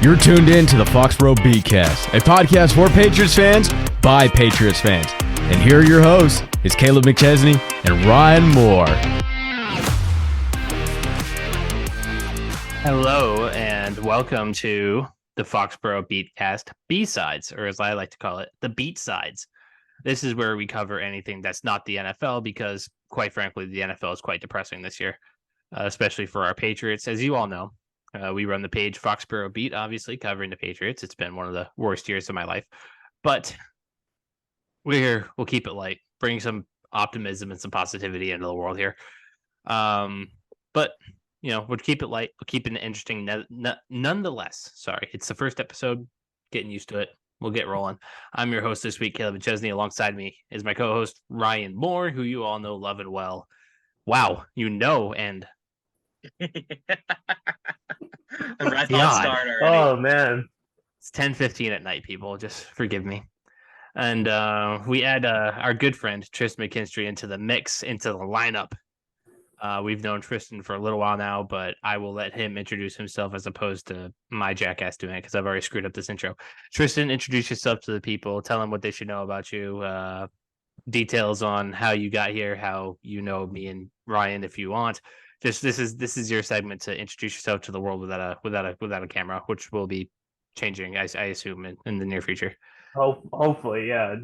You're tuned in to the Foxboro BeatCast, a podcast for Patriots fans by Patriots fans. And here are your hosts, is Kaleb McKinstry and Ryan Moore. Hello and welcome to the Foxboro BeatCast B-Sides, or as I like to call it, the BeatSides. This is where we cover anything that's not the NFL because, quite frankly, the NFL is quite depressing this year, especially for our Patriots. As you all know, we run the page Foxboro Beat, obviously, covering the Patriots. It's been one of the worst years of my life, but we'll keep it light, bring some optimism and some positivity into the world here. But we'll keep it light. We'll keep it interesting. Nonetheless, sorry, it's the first episode. Getting used to it. We'll get rolling. I'm your host this week, Kaleb and Chesney. Alongside me is my co-host, Ryan Moore, who you all know, love, and well. Wow, and... The marathon start already. Oh, man. It's 10:15 at night, people. Just forgive me. And we add our good friend, Tristin McKinstry, into the mix, into the lineup. We've known Tristin for a little while now, but I will let him introduce himself as opposed to my jackass doing it because I've already screwed up this intro. Tristin, introduce yourself to the people. Tell them what they should know about you. Details on how you got here, how you know me and Ryan, if you want. Just this is your segment to introduce yourself to the world without a camera, which will be changing, I assume, in the near future. Hopefully, yeah.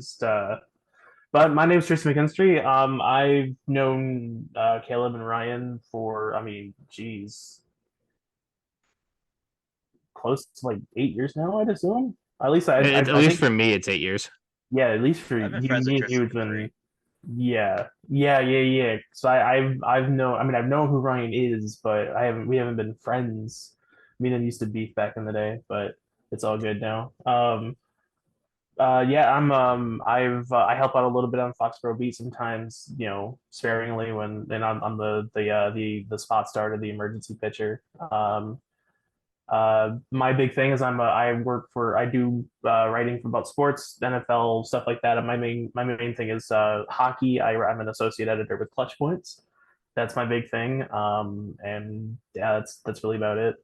But my name is Tristin McKinstry. I've known Kaleb and Ryan for, close to like 8 years now, I'd assume. At least I think, for me, it's 8 years. Yeah, at least for I've been friends with Tristin for 3. Yeah. So I've known who Ryan is, but we haven't been friends. Me and him used to beef back in the day, but it's all good now. I help out a little bit on Foxboro Beat sometimes, sparingly when on the spot starter, the emergency pitcher. My big thing is I do writing for about sports, NFL, stuff like that. And my main thing is hockey. I'm an associate editor with Clutch Points. That's my big thing. And yeah, that's really about it.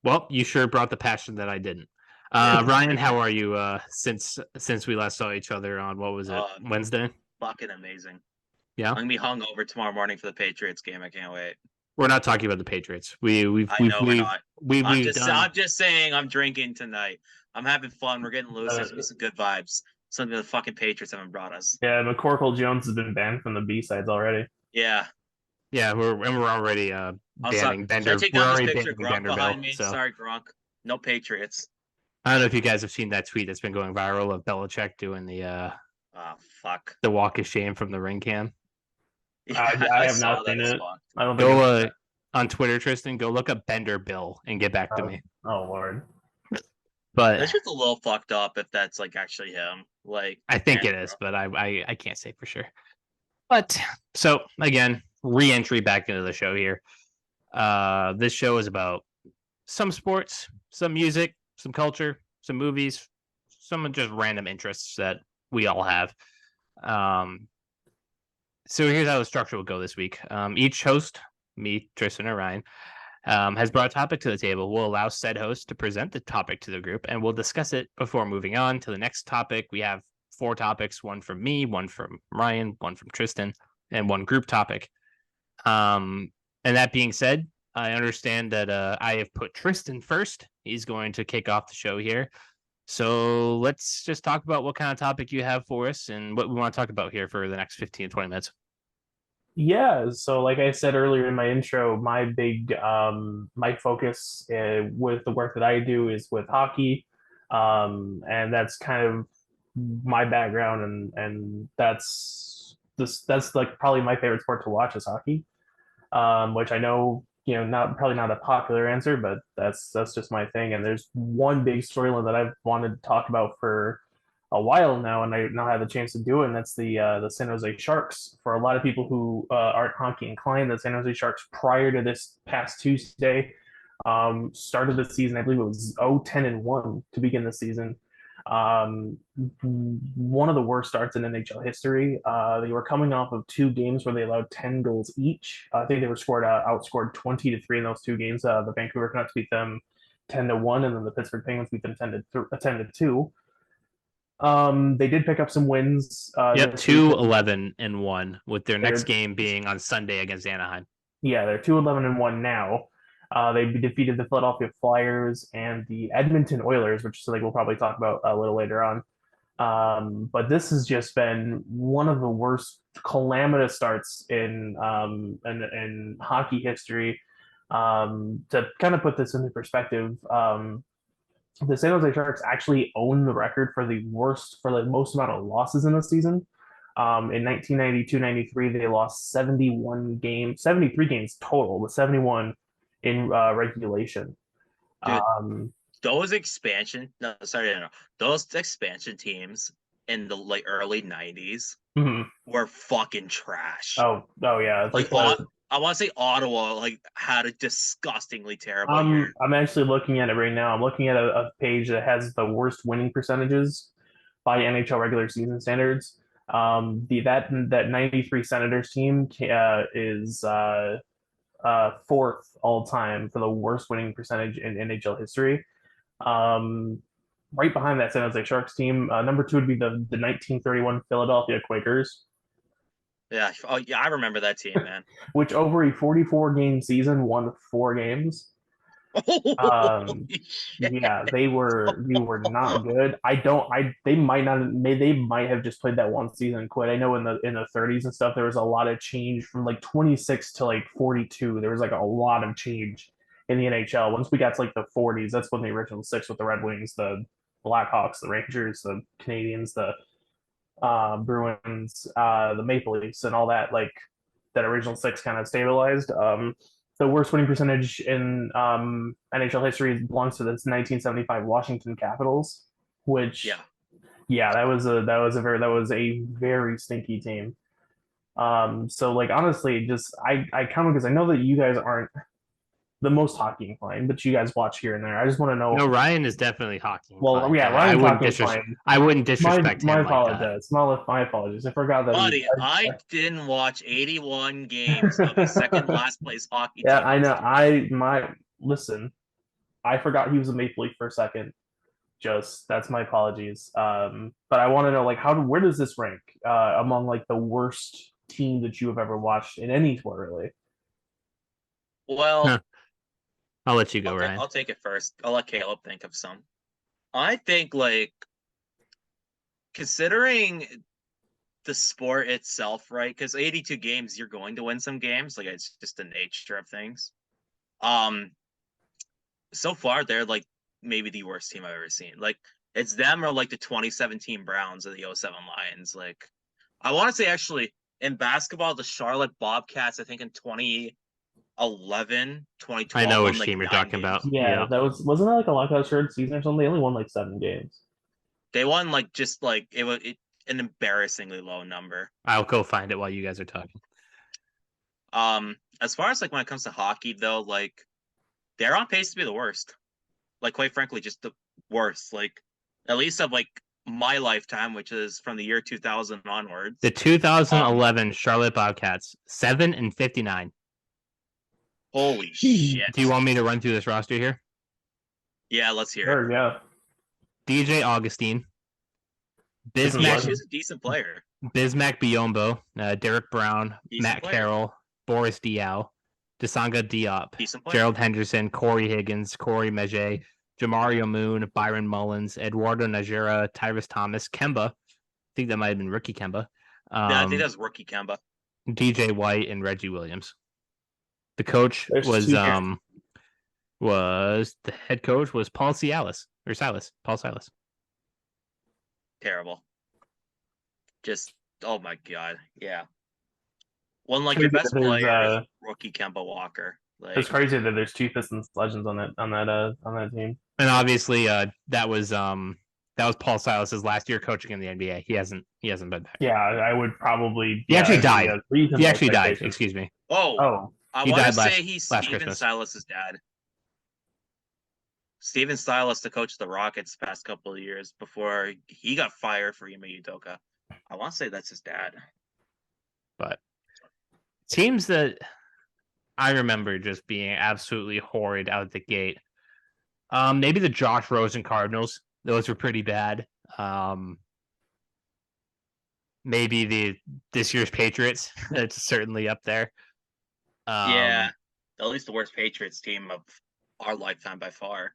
Well, you sure brought the passion that I didn't. Ryan, how are you since we last saw each other on, what was it, Wednesday? Fucking amazing. Yeah. I'm gonna be hungover tomorrow morning for the Patriots game. I can't wait. We're not talking about the Patriots. We're not. I'm just saying I'm drinking tonight. I'm having fun. We're getting loose. There's some good vibes. Something the fucking Patriots haven't brought us. Yeah, McCorkle Jones has been banned from the B-Sides already. Yeah. Yeah, we're already banning Bender. Should I take we're down already this picture banning Gronk behind Vanderbilt. me? So. Sorry, Gronk. No Patriots. I don't know if you guys have seen that tweet that's been going viral of Belichick doing the fuck. The walk of shame from the ring cam. Yeah, I have not seen it. I don't go on Twitter, Tristin. Go look up Bender Bill and get back to me. Oh Lord. But that's just a little fucked up if that's like actually him. Like I think it is, but I can't say for sure. But so again, re-entry back into the show here. This show is about some sports, some music, some culture, some movies, some just random interests that we all have. So here's how the structure will go this week. Each host, me, Tristin, or Ryan, has brought a topic to the table. We'll allow said host to present the topic to the group, and we'll discuss it before moving on to the next topic. We have 4 topics, one from me, one from Ryan, one from Tristin, and one group topic. And that being said, I understand that I have put Tristin first. He's going to kick off the show here. So let's just talk about what kind of topic you have for us and what we want to talk about here for the next 15 to 20 minutes. Yeah, so like I said earlier in my intro, my big my focus with the work that I do is with hockey, and that's kind of my background, and that's like probably my favorite sport to watch is hockey, which I know probably not a popular answer, but that's just my thing. And there's one big storyline that I've wanted to talk about for a while now, and I now have the chance to do it, and that's the San Jose Sharks. For a lot of people who aren't hockey inclined, the San Jose Sharks, prior to this past Tuesday, started the season, I believe it was 0-10-1 to begin the season. One of the worst starts in NHL history. They were coming off of two games where they allowed 10 goals each. I think they were outscored 20-3 in those two games. The Vancouver Canucks beat them 10-1, and then the Pittsburgh Penguins beat them 10-2. They did pick up some wins. Yep, 2-11-1 with their next They're- game being on Sunday against Anaheim. Yeah, they're 2-11-1 now. They defeated the Philadelphia Flyers and the Edmonton Oilers, which is something we'll probably talk about a little later on. But this has just been one of the worst calamitous starts in hockey history. To kind of put this into perspective, the San Jose Sharks actually own the record for the most amount of losses in a season. In 1992-93, they lost 73 games total, with 71 in regulation. Dude, those expansion teams in the early 90s were fucking trash. Oh yeah. I want to say Ottawa had a disgustingly terrible year. I'm actually looking at it right now. I'm looking at a page that has the worst winning percentages by NHL regular season standards. That 93 Senators team is fourth all time for the worst winning percentage in NHL history. Right behind that San Jose Sharks team, number two would be the 1931 Philadelphia Quakers. Yeah, I remember that team, man. Which over a 44 game season won 4 games. Yeah, they were not good. They might have just played that one season and quit. I know in the 30s and stuff there was a lot of change from 26 to 42. There was a lot of change in the NHL. Once we got to the 40s, that's when the original 6 with the Red Wings, the Blackhawks, the Rangers, the Canadiens, the Bruins, the Maple Leafs, and all that that original 6 kind of stabilized. The worst winning percentage in NHL history belongs to this 1975 Washington Capitals, which that was a very stinky team. So honestly, just I come because I know that you guys aren't the most hockey inclined, but you guys watch here and there. I just want to know. No, Ryan is definitely hockey inclined. Well, yeah, Ryan's hockey inclined. I wouldn't disrespect him. My apologies. My apologies. I forgot that. Buddy, I didn't watch 81 games of the second last place hockey team. Yeah, I know. Listen, I forgot he was a Maple Leaf for a second. That's my apologies. But I want to know where does this rank among the worst team that you have ever watched in any sport, really? Well, I'll let you go, Ryan. I'll take it first. I'll let Kaleb think of some. I think considering the sport itself, right? Because 82 games, you're going to win some games. It's just the nature of things. So far they're maybe the worst team I've ever seen. It's them or the 2017 Browns or the 07 Lions. I want to say actually in basketball, the Charlotte Bobcats, I think in 2011, 2012. I know which team you're talking about. Yeah, that wasn't that a lockout short season or something? They only won 7 games. They won it was an embarrassingly low number. I'll go find it while you guys are talking. As far as when it comes to hockey though, they're on pace to be the worst. Quite frankly, just the worst. At least of my lifetime, which is from the year 2000 onwards. The 2011 Charlotte Bobcats, 7-59. Holy shit! Do you want me to run through this roster here? Yeah, let's hear it. Yeah. DJ Augustine, Bismack. She's a decent player. Bismack Biyombo, Derek Brown, Decent Matt player. Carroll, Boris Diaw, Desanga Diop, Gerald Henderson, Corey Higgins, Corey Meje, Jamario Moon, Byron Mullins, Eduardo Najera, Tyrus Thomas, Kemba. I think that might have been rookie Kemba. Yeah, I think that was rookie Kemba. DJ White and Reggie Williams. The coach was the head coach was Paul Silas. Terrible. Just oh my god, yeah. One your best player is rookie Kemba Walker. It's crazy that there's 2 Pistons legends on that team. And obviously, that was Paul Silas's last year coaching in the NBA. He hasn't been back. Yeah, I would probably. He actually died. He actually died. Excuse me. Oh. I want to say he's Steven Silas's dad. Steven Silas to coach the Rockets the past couple of years before he got fired for Ime Udoka. I want to say that's his dad. But teams that I remember just being absolutely horrid out the gate. Maybe the Josh Rosen Cardinals. Those were pretty bad. Maybe this year's Patriots. It's certainly up there. Yeah, at least the worst Patriots team of our lifetime by far.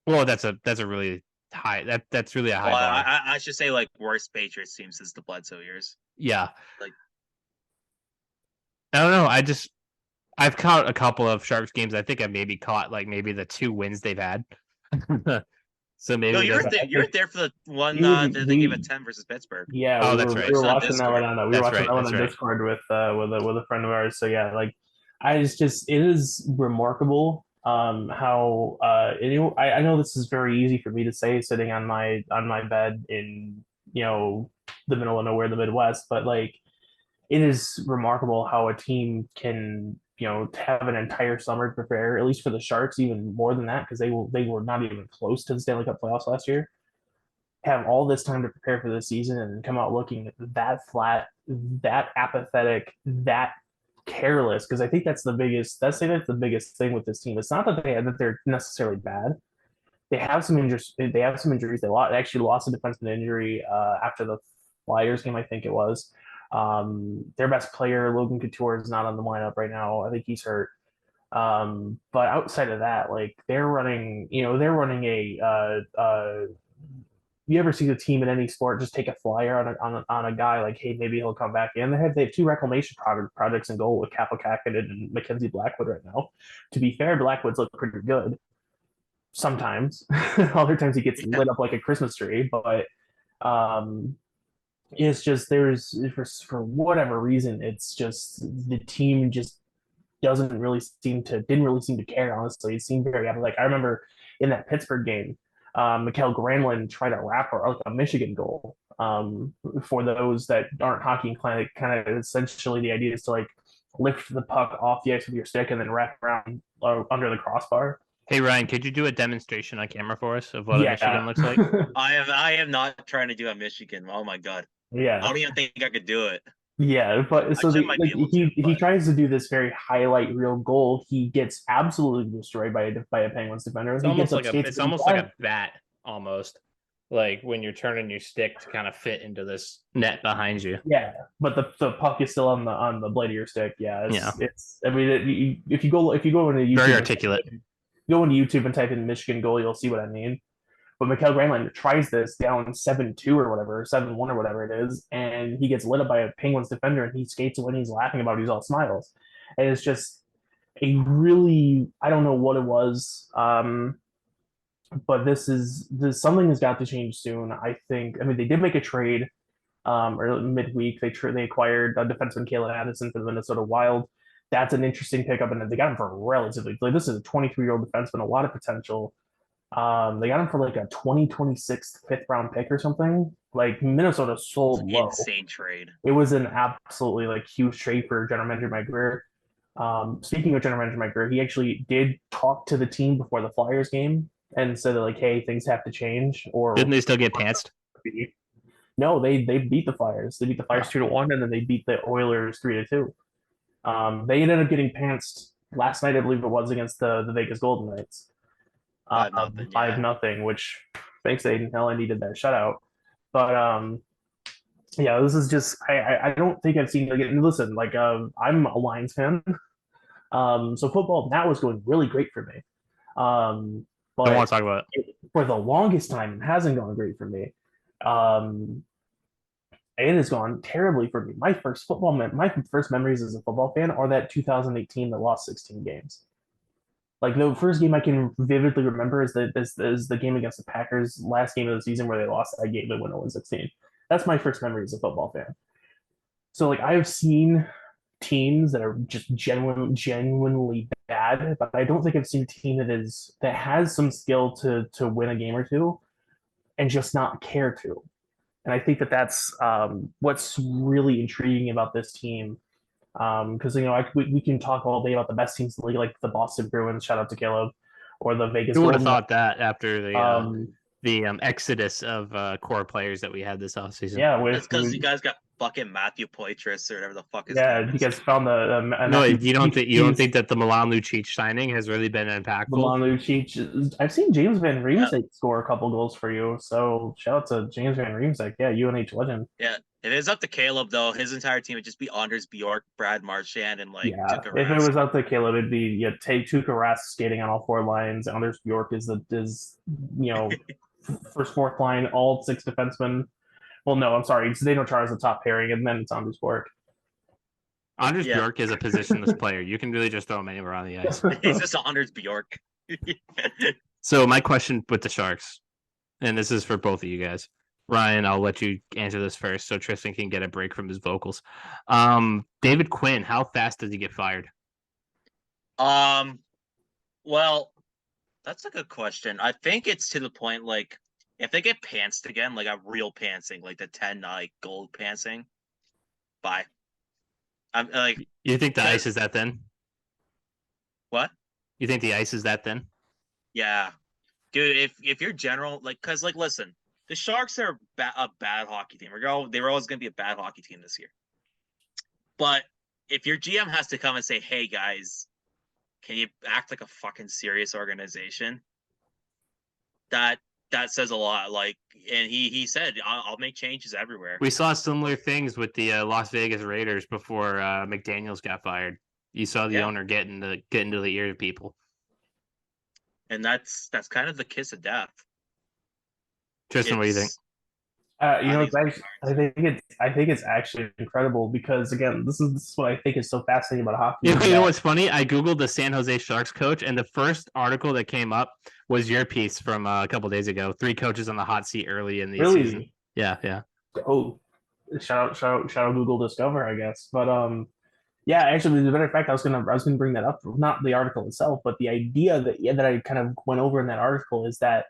Well, that's a really high. That's really a high bar. I should say like worst Patriots team since the Bledsoe years. Yeah. Like, I don't know. I've caught a couple of Sharks games. I think I maybe caught like maybe the 2 wins they've had. So maybe no, you're there for the one that they gave a 10 versus Pittsburgh. Yeah, that's right. We were watching that one on Discord with a friend of ours. So yeah, like it is remarkable how I know this is very easy for me to say sitting on my bed in the middle of nowhere, the Midwest, but like it is remarkable how a team can have an entire summer to prepare, at least for the Sharks, even more than that, because they were not even close to the Stanley Cup playoffs last year. Have all this time to prepare for the season and come out looking that flat, that apathetic, that careless. Because I think that's the biggest thing with this team. It's not that they're necessarily bad. They have some injuries. They actually lost a defenseman injury after the Flyers game, I think it was. Their best player, Logan Couture, is not on the lineup right now. I think he's hurt. But outside of that, like they're running a you ever see the team in any sport just take a flyer on a guy like, hey, maybe he'll come back in? They have 2 reclamation projects in goal with Kapokakinen and Mackenzie Blackwood right now. To be fair, Blackwood's look pretty good sometimes. Other times he gets lit up like a Christmas tree, but it's just for whatever reason, it's just the team just didn't really seem to care. Honestly, it seemed very like I remember in that Pittsburgh game. Mikael Granlund tried to wrap a Michigan goal. For those that aren't hockey inclined, kind of essentially the idea is to like lift the puck off the ice with your stick and then wrap around under the crossbar. Hey Ryan, could you do a demonstration on camera for us of what a Michigan looks like? I am not trying to do a Michigan. Oh my god. Yeah. I don't even think I could do it. Yeah, but so he tries to do this very highlight reel goal. He gets absolutely destroyed by a Penguins defender. It's almost like a bat, almost like when you're turning your stick to kind of fit into this net behind you. Yeah, but the puck is still on the blade of your stick. Yeah, it's. I mean, if you go into YouTube, very articulate. Go into YouTube and type in Michigan goal, you'll see what I mean. But Mikael Granlund tries this down 7-2 or whatever, 7-1 or whatever it is, and he gets lit up by a Penguins defender, and he skates away and he's laughing about it. He's all smiles. And it's just a really, I don't know what it was, but this something has got to change soon, I think. I mean, they did make a trade or midweek. They acquired defenseman Kaleb Addison for the Minnesota Wild. That's an interesting pickup, and they got him for relatively, like, this is a 23-year-old defenseman, a lot of potential. They got him for like a 2026 5th round pick or something. Like Minnesota sold low. Insane trade. It was an absolutely like huge trade for general manager Mike Grier. Speaking of general manager Mike Grier, he actually did talk to the team before the Flyers game and said that, like, hey, things have to change. Or didn't they still get pantsed? No, they beat the Flyers. They beat the Flyers 2-1, and then they beat the Oilers 3-2. They ended up getting pantsed last night, I believe it was, against the Vegas Golden Knights. 5-0, which thanks to Aiden Hill, I needed that shutout. But yeah, this is just I don't think I've seen again. Listen, like I'm a Lions fan, so football now is going really great for me. But don't want to talk about it. For the longest time, it hasn't gone great for me. It has gone terribly for me. My first memories as a football fan are that 2018 that lost 16 games. Like the first game I can vividly remember is the game against the Packers, last game of the season where they lost that game. They went 0-16. That's my first memory as a football fan. So like I've seen teams that are just genuinely bad, but I don't think I've seen a team that has some skill to win a game or two and just not care to. And I think that's what's really intriguing about this team. Because we can talk all day about the best teams in the league, like the Boston Bruins. Shout out to Kaleb, or the Vegas Who would have Golden thought that after Knights. the exodus of core players that we had this offseason? Yeah, That's because you guys got fucking Matthew Poitras or whatever the fuck his name you is. guys found the No, you don't think that the Milan Lucic signing has really been impactful? Milan Lucic. I've seen James Van Riemsdyk score a couple goals for you, so shout out to James Van Riemsdyk. Yeah, UNH legend. Yeah, if it's up to Kaleb though, his entire team would just be Anders Bjork, Brad Marchand, and like Yeah, Tuukka if it Rask. was up to Caleb, it'd be take Tuukka Rask skating on all four lines. Anders Bjork is first fourth line, all six defensemen. Well, no, I'm sorry, Zdeno Chara is the top pairing, and then it's Anders Bjork. Anders Bjork is a positionless player. You can really just throw him anywhere on the ice. He's just Anders Bjork. So my question with the Sharks, and this is for both of you guys. Ryan, I'll let you answer this first so Tristin can get a break from his vocals. David Quinn, how fast does he get fired? Well, that's a good question. I think it's to the point like if they get pantsed again, like a real pantsing, like the 10 gold pantsing, bye. I'm like, you think the ice is that thin? What? You think the ice is that thin? Yeah, dude. If you're general, like, cause like, listen, the Sharks are a bad hockey team. They were always gonna be a bad hockey team this year. But if your GM has to come and say, "Hey guys, can you act like a fucking serious organization?" That says a lot. Like, and he said, "I'll make changes everywhere." We saw similar things with the Las Vegas Raiders before McDaniels got fired. You saw the owner get into the ear of people, and that's kind of the kiss of death. Tristan, what do you think? I think it's actually incredible because again, this is what I think is so fascinating about hockey. You know what's funny? I googled the San Jose Sharks coach, and the first article that came up was your piece from a couple days ago. 3 coaches on the hot seat early in the season. Yeah. Oh, shout out Google Discover, I guess. But yeah, actually, as a matter of fact, I was gonna bring that up. Not the article itself, but the idea that I kind of went over in that article is that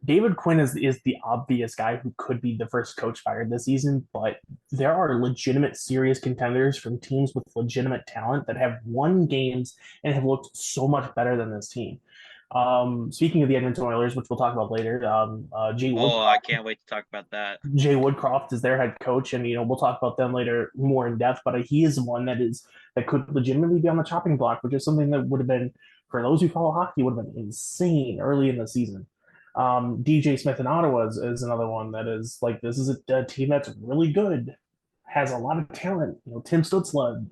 David Quinn is the obvious guy who could be the first coach fired this season, but there are legitimate, serious contenders from teams with legitimate talent that have won games and have looked so much better than this team. Speaking of the Edmonton Oilers, which we'll talk about later, Jay Woodcroft. Oh, I can't wait to talk about that. Jay Woodcroft is their head coach, and we'll talk about them later more in depth. But he is one that could legitimately be on the chopping block, which is something that would have been, for those who follow hockey, would have been insane early in the season. DJ Smith in Ottawa is another one that is like, this is a team that's really good, has a lot of talent. Tim Stutzla,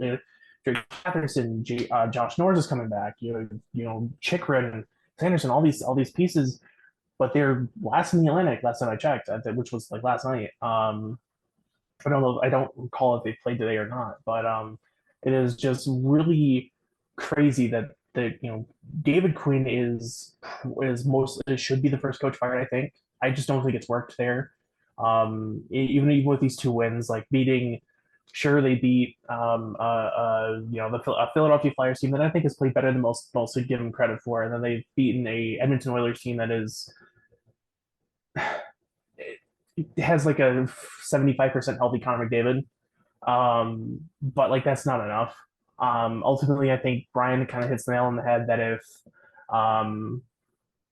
Drake Patterson, Josh Norris is coming back. Chikrin, Sanderson, all these pieces, but they're last in the Atlantic. Last time I checked, which was like last night. I don't know. I don't recall if they played today or not, but it is just really crazy that David Quinn should be the first coach fired. I think. I just don't think it's worked there. Even with these 2 wins, like beating, sure they beat the Philadelphia Flyers team that I think has played better than most would give them credit for, and then they've beaten a Edmonton Oilers team that has like a 75% healthy Connor McDavid, but like that's not enough. Ultimately, I think Brian kind of hits the nail on the head that if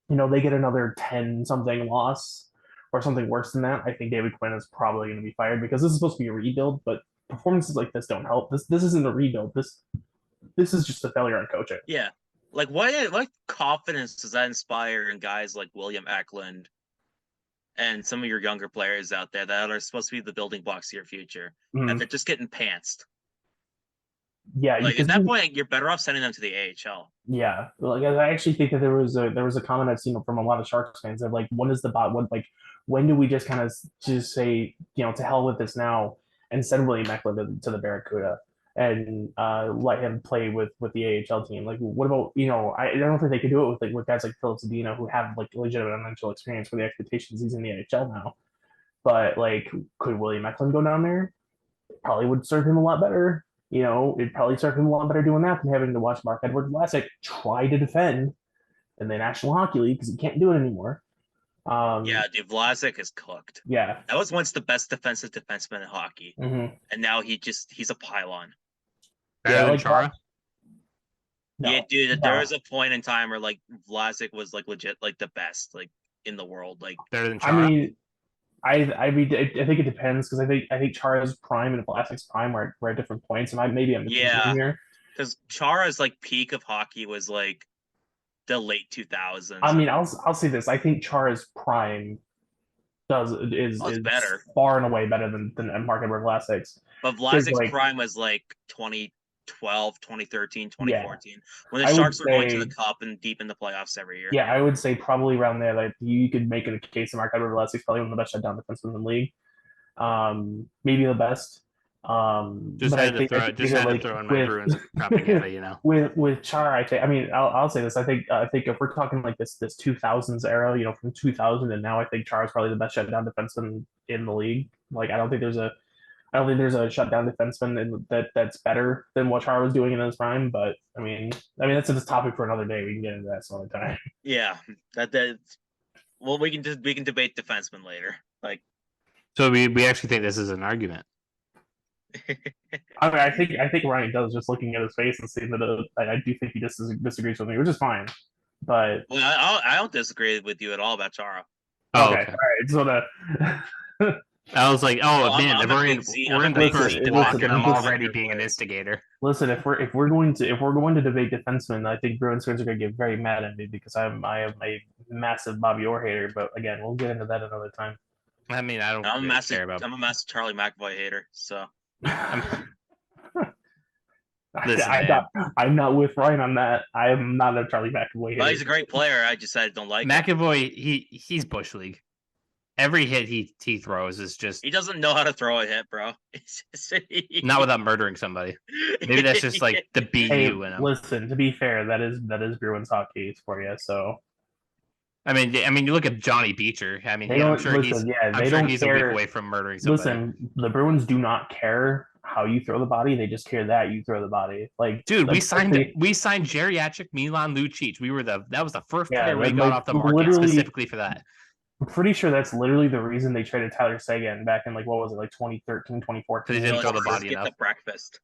they get another 10-something loss or something worse than that, I think David Quinn is probably going to be fired because this is supposed to be a rebuild, but performances like this don't help. This isn't a rebuild. This is just a failure on coaching. Yeah. Like what confidence does that inspire in guys like William Eklund and some of your younger players out there that are supposed to be the building blocks to your future? Mm-hmm. And they're just getting pantsed. Yeah, like at that point, you're better off sending them to the AHL. Yeah, like I actually think that there was a comment I've seen from a lot of Sharks fans of like, when do we just kind of just say to hell with this now and send William Eklund to the Barracuda and let him play with the AHL team? Like, what about I don't think they could do it with guys like Philip Zadina who have like legitimate NHL experience for the expectations he's in the AHL now. But like, could William Eklund go down there? Probably would serve him a lot better. It'd probably serve him a lot better doing that than having to watch Marc-Edouard Vlasic try to defend in the National Hockey League because he can't do it anymore. Yeah, dude, Vlasic is cooked. Yeah. That was once the best defensive defenseman in hockey. Mm-hmm. And now he's a pylon. Better than Chara? No, Yeah, dude, no. there was a point in time where like Vlasic was like legit like the best like in the world. Like Better than I Chara? mean, I mean, I think it depends because I think Chara's prime and Vlasic's prime were at different points, and maybe I'm confusing here. because Chara's like peak of hockey was like the late I 2000s. mean, I'll say this: I think Chara's prime is better. far and away better than Mark-Edward Vlasic's. But Because Vlasic's like, prime was like 2012, 2013, yeah, 2014 when the I would Sharks were going to the say, cup and deep in the playoffs every year. yeah, I would say probably around there. Like you could make it a case that Mark-Edward Vlasic's probably one of the best shutdown defensemen in the league. Maybe the best. Just But had to throw in my Bruins propaganda, you know. with Char, I mean, I'll say this. I think if we're talking like this 2000s era, from 2000 and now, I think Char is probably the best shutdown defenseman in the league. Like I don't think there's a shutdown defenseman that's better than what Char was doing in his prime. But I mean that's a topic for another day. We can get into that some other time. Yeah, that. Well, we can debate defensemen later. Like, so we actually think this is an argument. I mean, I think Ryan does, just looking at his face and seeing that I do think he disagrees with me, which is fine. But well, I don't disagree with you at all about Chara. Oh, okay. All right. So I was like, Well, man, we're in the first block, and I'm already being an instigator. Listen, if we're going to debate defensemen, I think Bruins fans are going to get very mad at me because I am a massive Bobby Orr hater. But again, we'll get into that another time. I mean, I don't I'm really care about. I'm a massive Charlie McAvoy hater. So Listen, I'm not with Ryan on that. I am not a Charlie McAvoy hater. Well, he's a great player. I just don't like McAvoy. He's bush league. Every hit he throws is just. He doesn't know how to throw a hit, bro. Not without murdering somebody. Maybe that's just like the BU in him. Listen, to be fair, that is Bruins hockey for you. So. I mean, you look at Johnny Beecher. I mean, I'm sure he's a week away from murdering somebody. Listen, the Bruins do not care how you throw the body; they just care that you throw the body. Like, dude, we signed geriatric Milan Lucic. That was the first player we got off the market specifically for that. I'm pretty sure that's literally the reason they traded Tyler Seguin back in, like, what was it, like 2013, 2014? Because he didn't throw the body enough. The breakfast.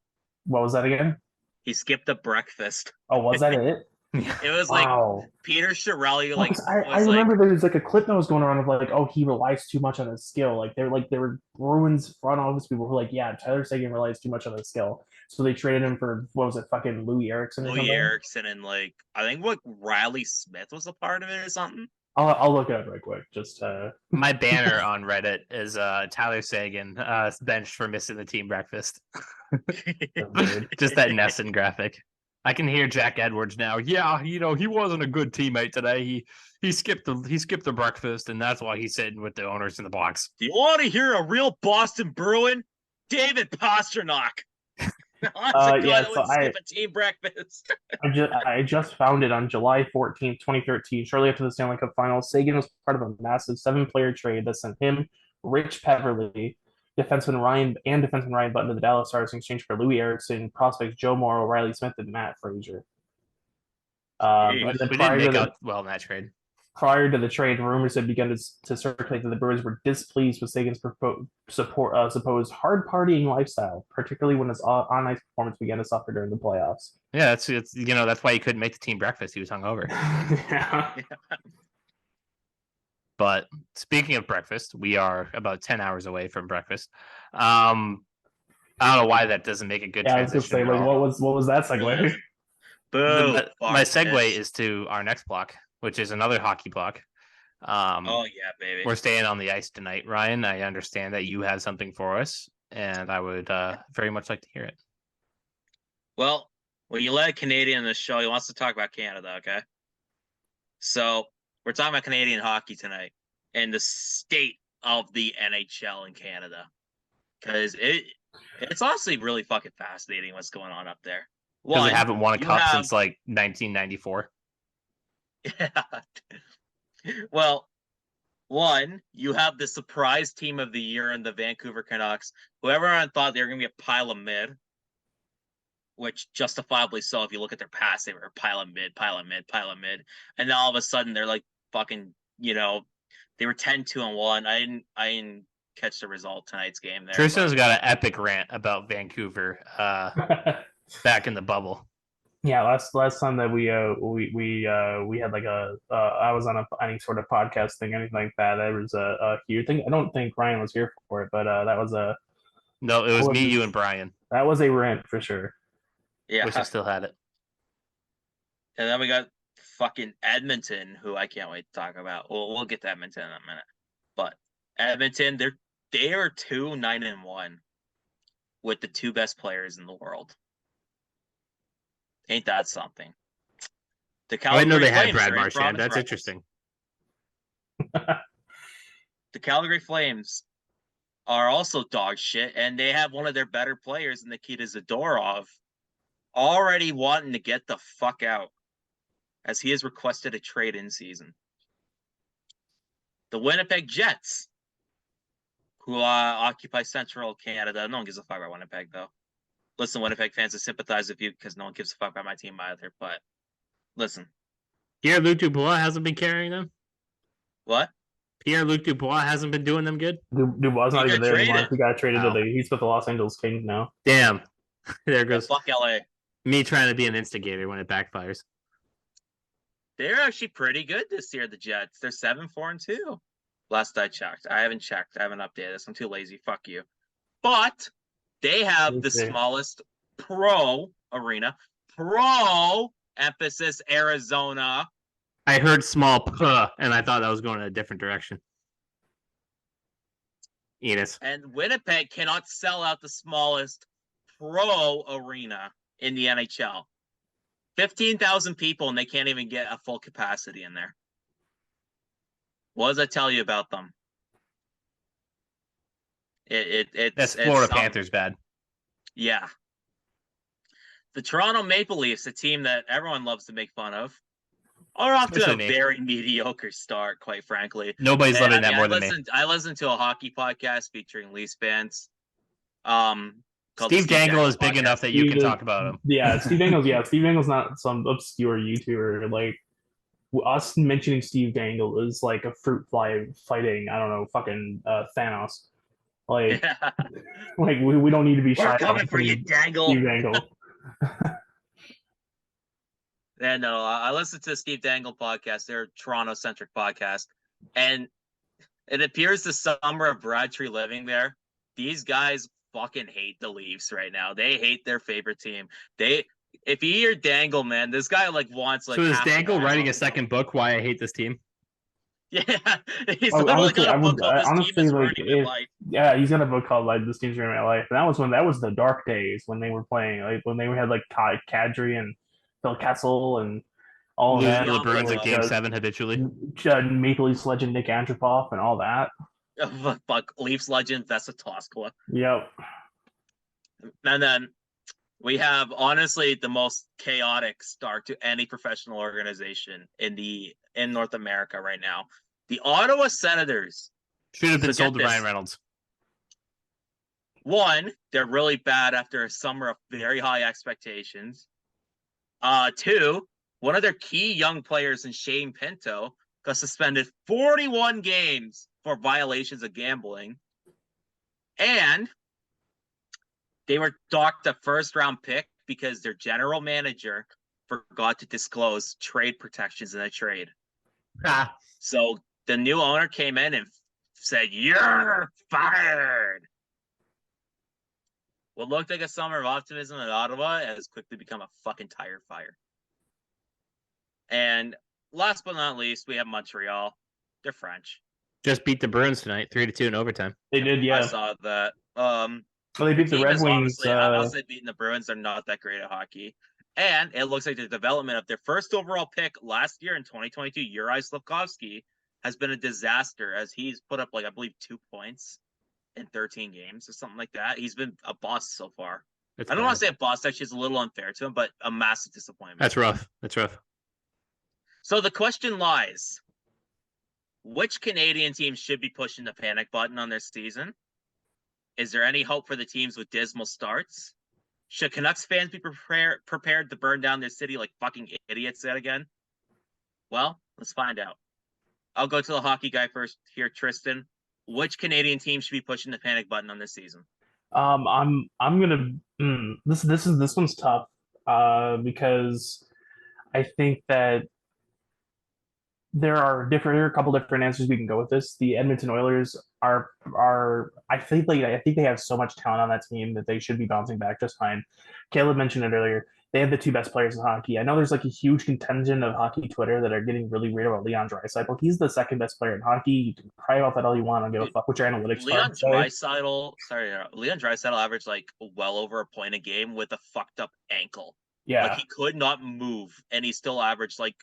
What was that again? He skipped the breakfast. Oh, was that it? It was like Peter Chiarelli. Like I remember there was like a clip that was going around of like, oh, he relies too much on his skill. Like there were Bruins front office people who were like, yeah, Tyler Seguin relies too much on his skill, so they traded him for, what was it, fucking Louis Eriksson or something? Louis Eriksson, and like I think what Riley Smith was a part of it or something. I'll look it up right quick. Just my banner on Reddit is Tyler Seguin benched for missing the team breakfast. Just that Nesson graphic. I can hear Jack Edwards now. Yeah, he wasn't a good teammate today. He skipped the breakfast, and that's why he's sitting with the owners in the box. Do you want to hear a real Boston Bruin? David Pastrnak. Skip a team breakfast. I just found it on July 14th, 2013, shortly after the Stanley Cup Finals. Seguin was part of a massive 7-player trade that sent him, Rich Peverley, defenseman Ryan Button to the Dallas Stars in exchange for Louis Eriksson, prospects Joe Morrow, Riley Smith, and Matt Frazier. We didn't make out well in that trade. Prior to the trade, rumors had begun to circulate that the Bruins were displeased with Seguin's supposed hard partying lifestyle, particularly when his on-ice performance began to suffer during the playoffs. Yeah, that's why he couldn't make the team breakfast. He was hungover. Yeah. But speaking of breakfast, we are about 10 hours away from breakfast. I don't know why that doesn't make a good transition. I was going to say, like, what was that segue? Boom. My segue is to our next block, which is another hockey block. Oh, yeah, baby. We're staying on the ice tonight, Ryan. I understand that you have something for us, and I would very much like to hear it. Well, when you let a Canadian on the show, he wants to talk about Canada, okay? So we're talking about Canadian hockey tonight and the state of the NHL in Canada. Because it's honestly really fucking fascinating what's going on up there. Because they haven't won a cup since like 1994. Yeah. Well, one, you have the surprise team of the year in the Vancouver Canucks, who everyone thought they were going to be a pile of mid, which justifiably so. If you look at their past, they were a pile of mid. And now all of a sudden they're like fucking, they were 10-2-1. I didn't catch the result tonight's game there. Tristan's got an epic rant about Vancouver back in the bubble. Yeah, last time that we had like I was on any sort of podcast thing, anything like that. That was a huge thing. I don't think Ryan was here for it, but No, it was me, you, and Brian. that was a rant for sure. Yeah. Wish I still had it. And then we got fucking Edmonton, who I can't wait to talk about. We'll get to Edmonton in a minute. But Edmonton, they are 2-9-1 with the two best players in the world. Ain't that something? The I didn't know Calgary they had Flames Brad are in Marchand. province That's rivals. interesting. The Calgary Flames are also dog shit, and they have one of their better players, Nikita Zadorov, already wanting to get the fuck out, as he has requested a trade in season. The Winnipeg Jets, who occupy Central Canada. No one gives a fuck about Winnipeg, though. Listen, Winnipeg fans, I sympathize with you because no one gives a fuck about my team either. But listen, Pierre-Luc Dubois hasn't been carrying them? what? Pierre-Luc Dubois hasn't been doing them good? Dubois not He even got there anymore. traded. He got traded Oh. he's with the Los Angeles Kings now. Damn. There Yeah, goes fuck LA. me trying to be an instigator when it backfires. They're actually pretty good this year, the Jets. They're 7-4-2. Last I checked. I haven't checked. I haven't updated this. I'm too lazy. Fuck you. But they have the Okay. smallest pro arena. Pro emphasis Arizona. I heard small puh, and I thought that was going in a different direction. Enos. And Winnipeg cannot sell out the smallest pro arena in the NHL. 15,000 people, and they can't even get a full capacity in there. What does that tell you about them? That's it's Florida Panthers bad. Yeah. The Toronto Maple Leafs, a team that everyone loves to make fun of, are off to a Especially me. very mediocre start, quite frankly. Nobody's And, loving that more than me. I listened to a hockey podcast featuring Leafs fans. Called the Steve Dangle is big Podcast. enough that you can talk about him. Yeah, Steve Dangle's. Yeah, Steve Dangle's not some obscure YouTuber. Like us mentioning Steve Dangle is like a fruit fly fighting. I don't know, fucking Thanos. Like, Yeah. like we don't need to be shy. We're coming about for you, Steve Dangle. Dangle. Yeah, no, I listened to the Steve Dangle podcast. They're a Toronto-centric podcast. And it appears the summer of Braintree living there, these guys fucking hate the Leafs right now. They hate their favorite team. If you hear Dangle, man, this guy wants So is half the Dangle writing a Toronto. second book, Why I Hate This Team? Yeah, he's Oh, literally honestly, got a book called This honestly, Team is like, Ruining My Life. yeah, he's got a book called like "This Team's Ruining My Life," and that was the dark days when they were playing, like when they had like Kadri and Phil Kessel and all Losing that. to the Bruins at Game uh, 7 habitually. Maple Leafs legend Nick Antropov and all that. Fuck, Leafs legend Vesa Toskala. Yep. And then we have honestly the most chaotic start to any professional organization in North America right now. The Ottawa Senators. Should have been So get sold to this. Ryan Reynolds. One, they're really bad after a summer of very high expectations. Two, one of their key young players in Shane Pinto got suspended 41 games for violations of gambling. And they were docked a first-round pick because their general manager forgot to disclose trade protections in a trade. Ah, So the new owner came in and said, "You're fired." What looked like a summer of optimism in Ottawa has quickly become a fucking tire fire. And last but not least, we have Montreal. They're French. just beat the Bruins tonight, 3-2 in overtime. They did, I yeah. saw that. Well, they beat the Team Red is Wings. honestly, I'll say beating the Bruins. They're not that great at hockey. And it looks like the development of their first overall pick last year in 2022, Uri Slafkovsky, has been a disaster as he's put up, I believe, 2 points in 13 games or something like that. He's been a bust so far. That's I don't bad. want to say a bust, actually, it's a little unfair to him, but a massive disappointment. That's rough. That's rough. So the question lies, which Canadian team should be pushing the panic button on their season? Is there any hope for the teams with dismal starts? Should Canucks fans be prepared to burn down their city like fucking idiots yet again? Well, let's find out. I'll go to the hockey guy first here, Tristan. Which Canadian team should be pushing the panic button on this season? I'm gonna this one's tough. because I think that there are a couple different answers we can go with this. The Edmonton Oilers are I think they have so much talent on that team that they should be bouncing back just fine. Kaleb mentioned it earlier. They have the two best players in hockey. I know there's like a huge contingent of hockey Twitter that are getting really weird about Leon Draisaitl. He's the second best player in hockey. You can cry about that all you want. I don't give a fuck what your analytics Leon say. Leon Draisaitl averaged like well over a point a game with a fucked up ankle. Yeah, Like he could not move, and he still averaged like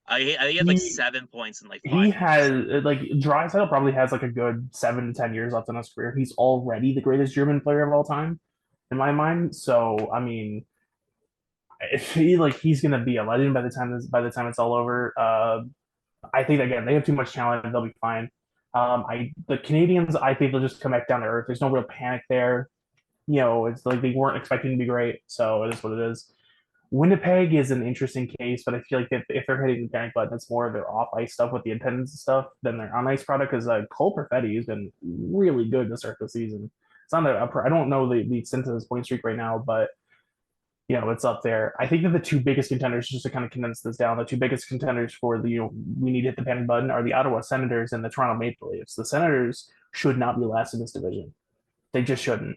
I think he had like 7 points in like 5 he games. has like Draisaitl probably has like a good 7 to 10 years left in his career. He's already the greatest German player of all time in my mind. So I mean, if he's gonna be a legend by the time it's all over. I think again they have too much talent. They'll be fine. The Canadians, I think they'll just come back down to earth. There's no real panic there. It's like they weren't expecting to be great, so it is what it is. Winnipeg is an interesting case, but I feel like if they're hitting the panic button, it's more of their off ice stuff with the attendance and stuff than their on ice product. Because Cole Perfetti has been really good to start the season. It's not I don't know the extent of his point streak right now, but it's up there. I think that the two biggest contenders, just to kind of condense this down, the two biggest contenders for the we need to hit the panic button are the Ottawa Senators and the Toronto Maple Leafs. The Senators should not be last in this division. They just shouldn't.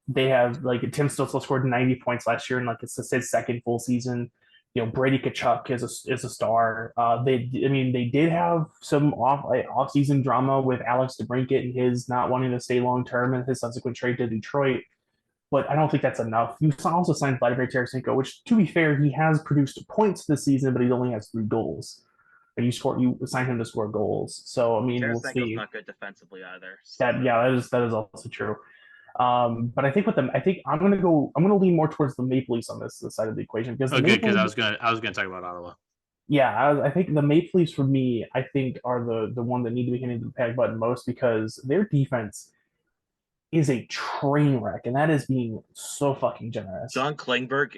They have like Tim Stützle scored 90 points last year, and like it's his second full season. Brady Tkachuk is a star. They did have some off season drama with Alex DeBrincat and his not wanting to stay long term and his subsequent trade to Detroit. But I don't think that's enough. You also signed Vladimir Tarasenko, which, to be fair, he has produced points this season, but he only has 3 goals. And you signed him to score goals. So I mean, we'll see. Not good defensively either. So. That is also true. But I think I'm gonna lean more towards the Maple Leafs on this side of the equation because because I was gonna talk about Ottawa. Yeah, I think the Maple Leafs for me, I think are the one that need to be hitting the panic button most because their defense is a train wreck, and that is being so fucking generous. John Klingberg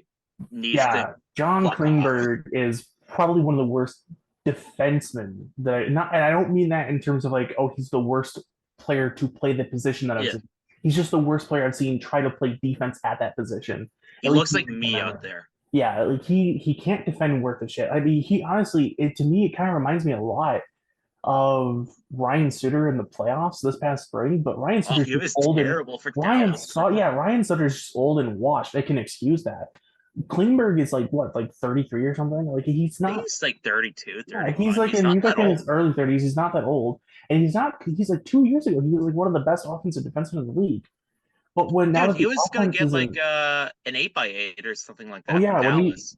needs to. John Klingberg is probably one of the worst defensemen and I don't mean that in terms of like, oh, he's the worst player to play the position that I've seen. He's just the worst player I've seen try to play defense at that position. He looks like me out there. Yeah, like he can't defend worth a shit. I mean, he honestly, to me, it kind of reminds me a lot of Ryan Suter in the playoffs this past spring. But Ryan Suter's terrible for Dallas. Ryan Suter's old and washed. I can excuse that. Klingberg is like 33 or something. Like he's not. He's like 32, 31. Yeah, he's like in his early 30s. He's not that old, and he's like 2 years ago. He was like one of the best offensive defensemen in the league. But he was gonna get like an 8x8 or something like that. Oh yeah, when he was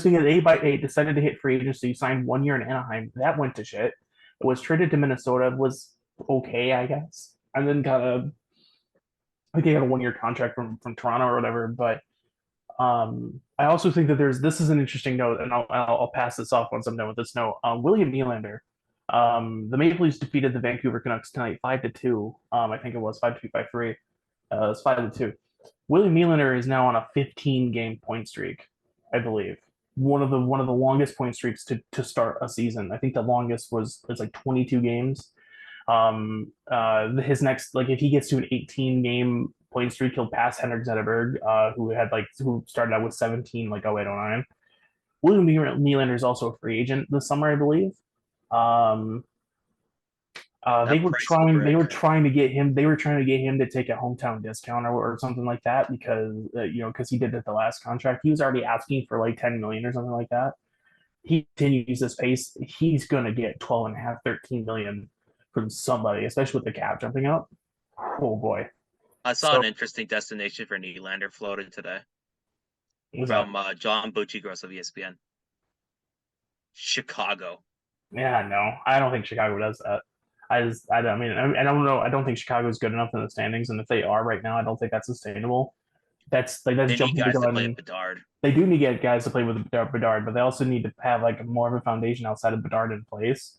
gonna get an 8x8, decided to hit free agency, signed 1 year in Anaheim. That went to shit. It was traded to Minnesota. Was okay, I guess, and then I think he got a 1 year contract from Toronto or whatever, but. I also think that this is an interesting note, and I'll pass this off once I'm done with this note. William Nylander, the Maple Leafs defeated the Vancouver Canucks tonight 5-2. I think it was 5-2, 5-3. It's 5-2. William Nylander is now on a 15-game point streak, I believe. One of the longest point streaks to start a season. I think the longest it's like 22 games. His next, if he gets to an 18-game point streak, he'll pass Henrik Zetterberg, who started out with 17 like 08-09. William Nylander is also a free agent this summer, I believe. They were trying to get him to take a hometown discount or something like that because he did it the last contract. He was already asking for like 10 million or something like that. He continues this pace, he's gonna get 12.5, 13 million from somebody, especially with the cap jumping up. Oh boy. I saw an interesting destination for Nylander floated today from John Buccigross of ESPN. Chicago. Yeah, no, I don't think Chicago does that. I don't know. I don't think Chicago is good enough in the standings, and if they are right now, I don't think that's sustainable. That's jumping guys to play with Bedard. They do need to get guys to play with Bedard, but they also need to have like more of a foundation outside of Bedard in place.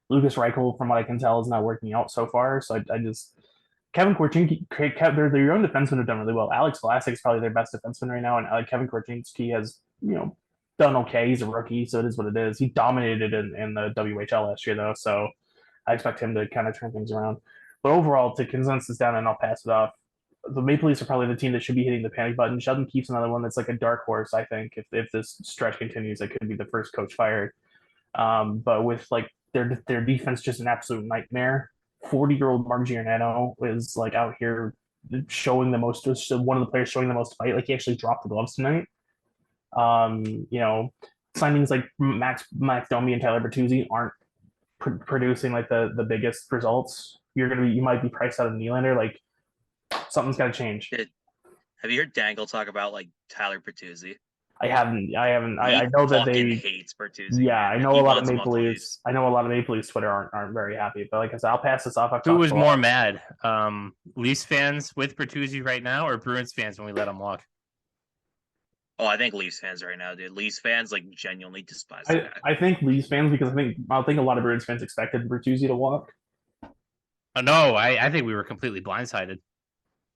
Lucas Reichel, from what I can tell, is not working out so far. So I just Kevin Korchinski, their young defensemen have done really well. Alex Vlasic is probably their best defenseman right now, and Kevin Korchinski has done okay. He's a rookie, so it is what it is. He dominated in the WHL last year though, so I expect him to kind of turn things around. But overall, to condense this down, and I'll pass it off. the Maple Leafs are probably the team that should be hitting the panic button. Sheldon Keefe's another one that's like a dark horse. I think if this stretch continues, it could be the first coach fired. But with like their defense just an absolute nightmare. 40-year-old Mark Giordano is like out here showing the most. One of the players showing the most fight. Like he actually dropped the gloves tonight. You know, signings like Max Domi and Tyler Bertuzzi aren't producing like the biggest results. You might be priced out of Nylander. Like something's got to change. Have you heard Dangle talk about like Tyler Bertuzzi? I haven't. I know that they hates Bertuzzi. Yeah, I know a lot of Maple Leafs. I know a lot of Maple Leafs Twitter aren't very happy. But like I said, I'll pass this off. Who was more mad? Leafs fans with Bertuzzi right now, or Bruins fans when we let him walk? Oh, I think Leafs fans right now, dude. Leafs fans like genuinely despise the guy. I think Leafs fans because I think a lot of Bruins fans expected Bertuzzi to walk. No, I think we were completely blindsided.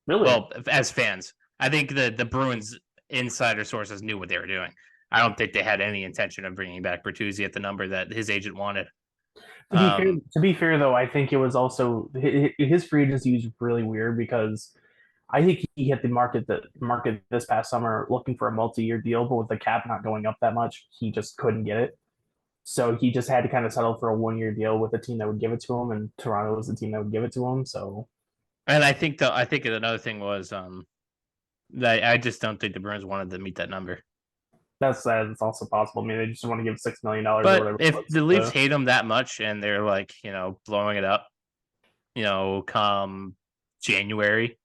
Really? Well, as fans, I think the Bruins insider sources knew what they were doing. I don't think they had any intention of bringing back Bertuzzi at the number that his agent wanted. To be fair, though, I think it was also his free agency was really weird because I think he hit the market this past summer looking for a multi-year deal, but with the cap not going up that much, he just couldn't get it. So he just had to kind of settle for a 1-year deal with a team that would give it to him, and Toronto was the team that would give it to him. So, and I think another thing was that I just don't think the Bruins wanted to meet that number. That's also possible. I mean, they just want to give $6 million. But or whatever if the Leafs hate him that much and they're like, blowing it up, come January.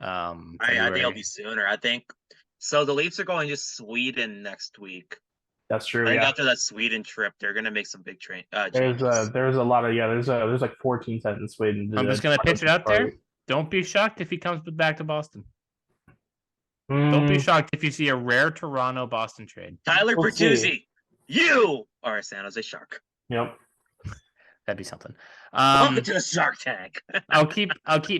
I think it'll be sooner. I think so. The Leafs are going to Sweden next week. That's true. I think after that Sweden trip, they're gonna make some big changes. There's a lot of there's like 14 sets in Sweden. I'm just gonna pitch it out there. Don't be shocked if he comes back to Boston. Don't be shocked if you see a rare Toronto-Boston trade. Tyler Bertuzzi, you are a San Jose Shark. Yep, that'd be something. Welcome to the Shark Tank. I'll keep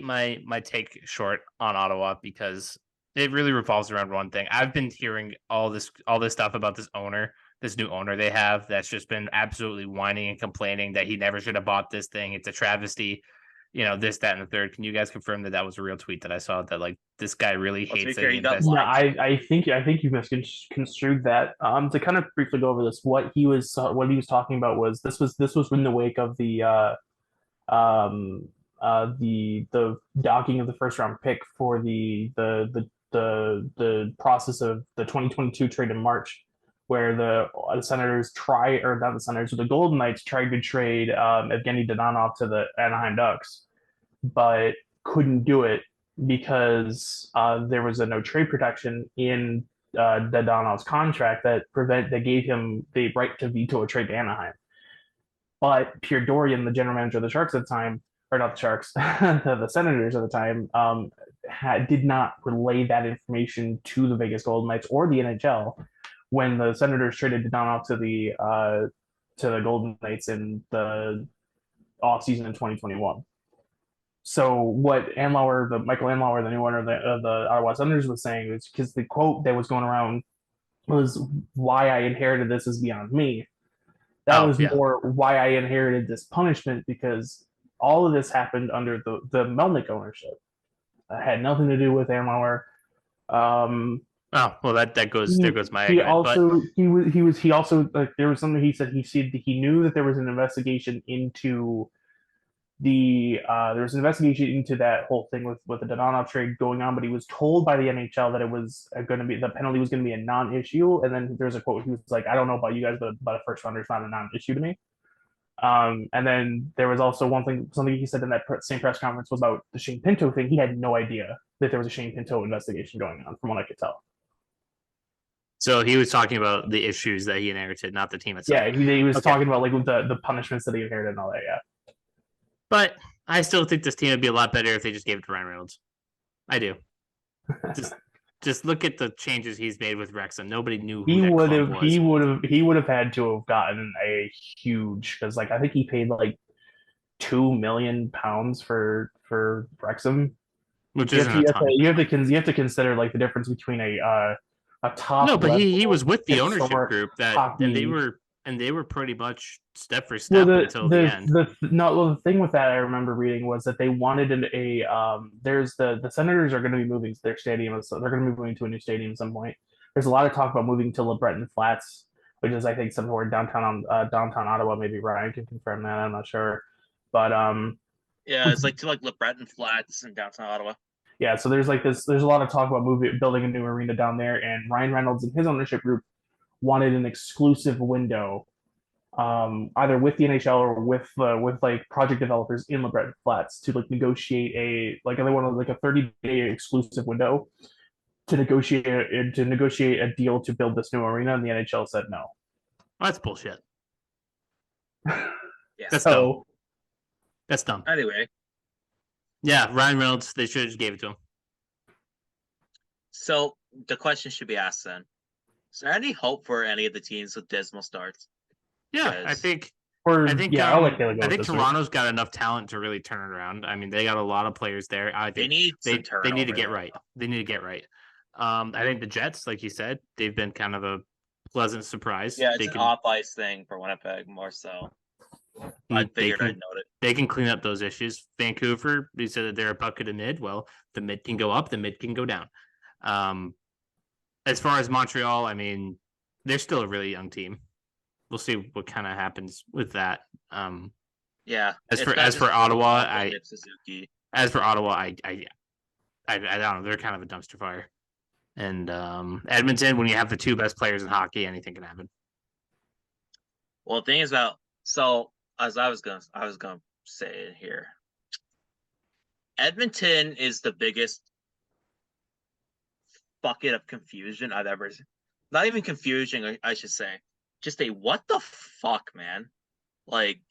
my take short on Ottawa because it really revolves around one thing. I've been hearing all this stuff about this new owner they have that's just been absolutely whining and complaining that he never should have bought this thing. It's a travesty. This, that, and the third. Can you guys confirm that was a real tweet that I saw that like this guy really hates it? Yeah, I think you misconstrued that. To kind of briefly go over this, what he was talking about was this was in the wake of the docking of the first round pick for the process of the 2022 trade in March, where the Senators the Golden Knights tried to trade Evgeny Dadonov to the Anaheim Ducks, but couldn't do it because there was a no trade protection in Dadonov's contract that gave him the right to veto a trade to Anaheim. But Pierre Dorian, the general manager of the Sharks at the time, or not the Sharks, the Senators at the time, did not relay that information to the Vegas Golden Knights or the NHL when the Senators traded Dadonov to the Golden Knights in the offseason in 2021. So what Michael Andlauer, the new owner of the Ottawa Senators, was saying is because the quote that was going around was "Why I inherited this is beyond me." That was more why I inherited this punishment because all of this happened under the Melnyk ownership. It had nothing to do with Andlauer. Oh well, there goes my. He also like there was something he said he knew that there was an investigation into there was an investigation into that whole thing with the Dadonov trade going on, but he was told by the NHL that it was going to be the penalty was going to be a non-issue. And then there's a quote he was like, "I don't know about you guys, but a first rounder is not a non-issue to me." And then there was also something he said in that same press conference was about the Shane Pinto thing. He had no idea that there was a Shane Pinto investigation going on, from what I could tell. So he was talking about the issues that he inherited, not the team itself. Yeah, he was talking about like the punishments that he inherited and all that. Yeah. But I still think this team would be a lot better if they just gave it to Ryan Reynolds. I do. Just look at the changes he's made with Wrexham. Nobody knew who he would have had to have gotten a huge, because like I think he paid like £2 million for Wrexham, which is you have to consider like the difference between a top. No, but he was with the ownership group and they were and they were pretty much step for Well, step until the end. the thing with that I remember reading was that they wanted there's the Senators are going to be moving to their stadium, so they're going to be moving to a new stadium at some point. There's a lot of talk about moving to LeBreton Flats, which is I think somewhere downtown Ottawa. Maybe Ryan can confirm that. I'm not sure, but Yeah, it's like to like LeBreton Flats in downtown Ottawa. yeah. So there's a lot of talk about building a new arena down there, and Ryan Reynolds and his ownership group wanted an exclusive window, either with the NHL or with like project developers in LeBreton Flats to like negotiate they wanted like a 30-day exclusive window to negotiate a deal to build this new arena, and the NHL said no. That's bullshit. Yeah. That's dumb. That's dumb. Anyway, Yeah, Ryan Reynolds, they should have just gave it to him. so the question should be asked then: is there any hope for any of the teams with dismal starts? Yeah, Because- I think Or I think yeah, I'll let Caleb go I with think this one. Toronto's got enough talent to really turn it around. I mean, they got a lot of players there. I They think need they some turnover. need to get though. right. They need to get right. I think the Jets, like you said, they've been kind of a pleasant surprise. Yeah, it's they an can off ice thing for Winnipeg more so. I they figured can I'd note it. they can clean up those issues. Vancouver, they said that they're a bucket of mid. Well, the mid can go up, the mid can go down. As far as Montreal, I mean, they're still a really young team. We'll see what kind of happens with that. Yeah. As it's for not as for just Ottawa, Nick Suzuki. I don't know. They're kind of a dumpster fire. And Edmonton, when you have the two best players in hockey, anything can happen. Well, the thing is about so as I was gonna say it here. Edmonton is the biggest bucket of confusion I've ever seen. Not even confusion, I should say. Just a what the fuck, man. Like,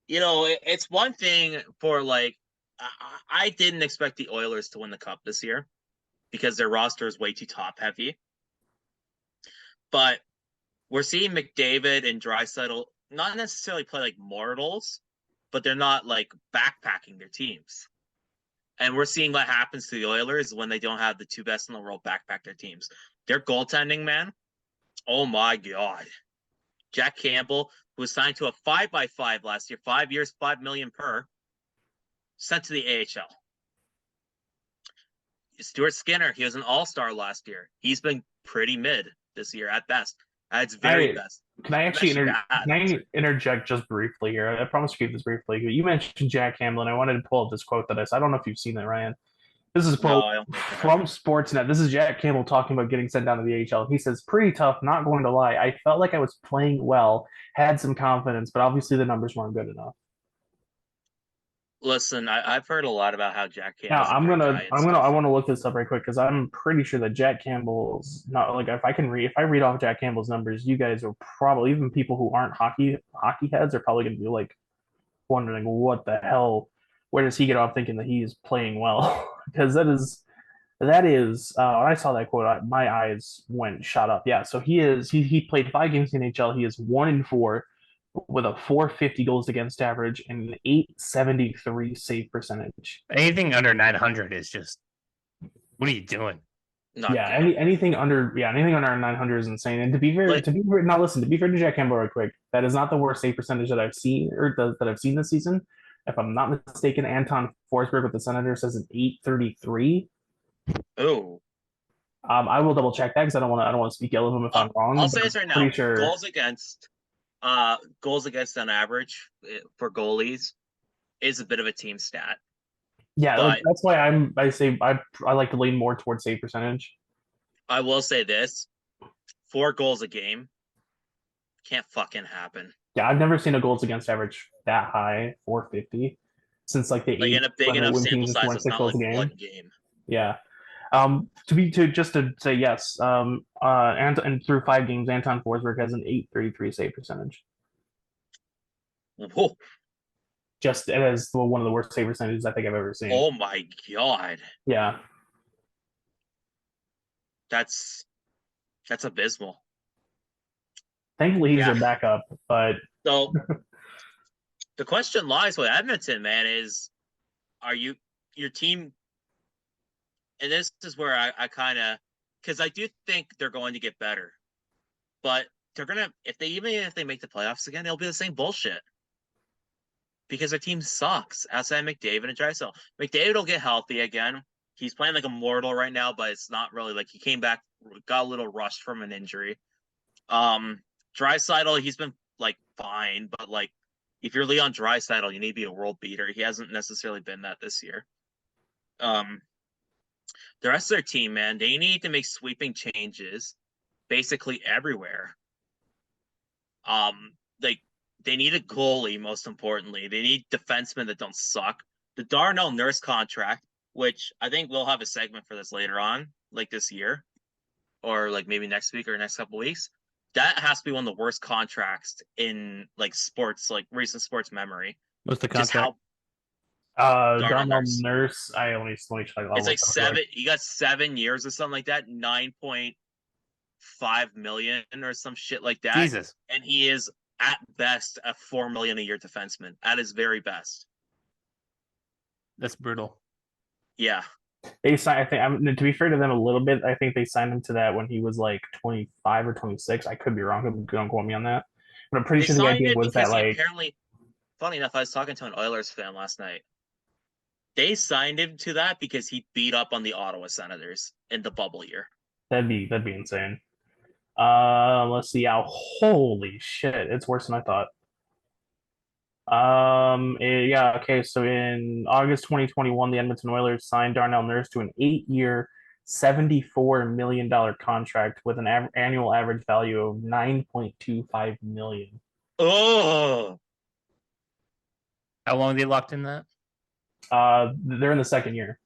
it's one thing for like I didn't expect the Oilers to win the cup this year because their roster is way too top heavy. But we're seeing McDavid and Draisaitl not necessarily play like mortals, but they're not like backpacking their teams. And we're seeing what happens to the Oilers when they don't have the two best in the world backpack their teams. Their goaltending, man, oh my God. Jack Campbell, who was signed to a 5x5 last year, 5 years, $5 million per, sent to the AHL. Stuart Skinner, he was an all-star last year. He's been pretty mid this year at best. At its very best. Can I interject just briefly here? I promise to keep this briefly. You mentioned Jack Campbell, and I wanted to pull up this quote that I said. I don't know if you've seen that, Ryan. This is a quote from Sportsnet. This is Jack Campbell talking about getting sent down to the AHL. He says, "Pretty tough, not going to lie. I felt like I was playing well, had some confidence, but obviously the numbers weren't good enough." Listen, I've heard a lot about how Jack Campbell. Now I want to look this up right quick because I'm pretty sure that Jack Campbell's not like if I read off Jack Campbell's numbers, you guys are probably even people who aren't hockey heads are probably gonna be like wondering what the hell, where does he get off thinking that he is playing well? Because that is when I saw that quote, my eyes went shot up. Yeah, so he played 5 games in the NHL. He is 1-4 with a 450 goals against average and an 873 save percentage. Anything under 900 is just, what are you doing? Anything under 900 is insane. And to be fair to Jack Campbell real quick, that is not the worst save percentage that I've seen that I've seen this season. If I'm not mistaken, Anton Forsberg with the Senators says an 833. Oh. I will double check that because I don't want to speak ill of him if I'm wrong. I'll say this right now. Sure. Goals against on average for goalies is a bit of a team stat. Yeah, that's why I like to lean more towards save percentage. I will say this: 4 goals a game can't fucking happen. Yeah, I've never seen a goals against average that high, 450, since like the in a big enough sample size. It's not like one game. Yeah. To say yes. And through 5 games, Anton Forsberg has an 833 save percentage. Whoa. Just it is one of the worst save percentages I think I've ever seen. Oh my God. Yeah. That's abysmal. Thankfully he's a backup, but so the question lies with Edmonton, man, is your team, and this is where I kind of, because I do think they're going to get better, but they're gonna if they make the playoffs again, it'll be the same bullshit because their team sucks outside McDavid and Draisaitl. McDavid will get healthy again. He's playing like a mortal right now, but it's not really like he came back, got a little rushed from an injury. Draisaitl, he's been like fine, but like if you're Leon Draisaitl, you need to be a world beater. He hasn't necessarily been that this year. The rest of their team, man, they need to make sweeping changes basically everywhere. Like they need a goalie, most importantly. They need defensemen that don't suck. The Darnell Nurse contract, which I think we'll have a segment for this later on, like this year, or like maybe next week or next couple weeks. That has to be one of the worst contracts in like sports, like recent sports memory. What's the contract? Darnell Nurse. I only check. It's like 7. You got 7 years or something like that. 9.5 million or some shit like that. Jesus. And he is at best a $4 million a year defenseman at his very best. That's brutal. Yeah. They signed. I think to be fair to them a little bit. I think they signed him to that when he was like 25 or 26. I could be wrong. Don't quote me on that. But I'm pretty sure the idea was that like apparently. Funny enough, I was talking to an Oilers fan last night. They signed him to that because he beat up on the Ottawa Senators in the bubble year. That'd be insane. Let's see. Holy shit! It's worse than I thought. Yeah. Okay. So in August 2021, the Edmonton Oilers signed Darnell Nurse to an 8-year, $74 million contract with an annual average value of $9.25 million. Oh. How long are they locked in that? They're in the second year.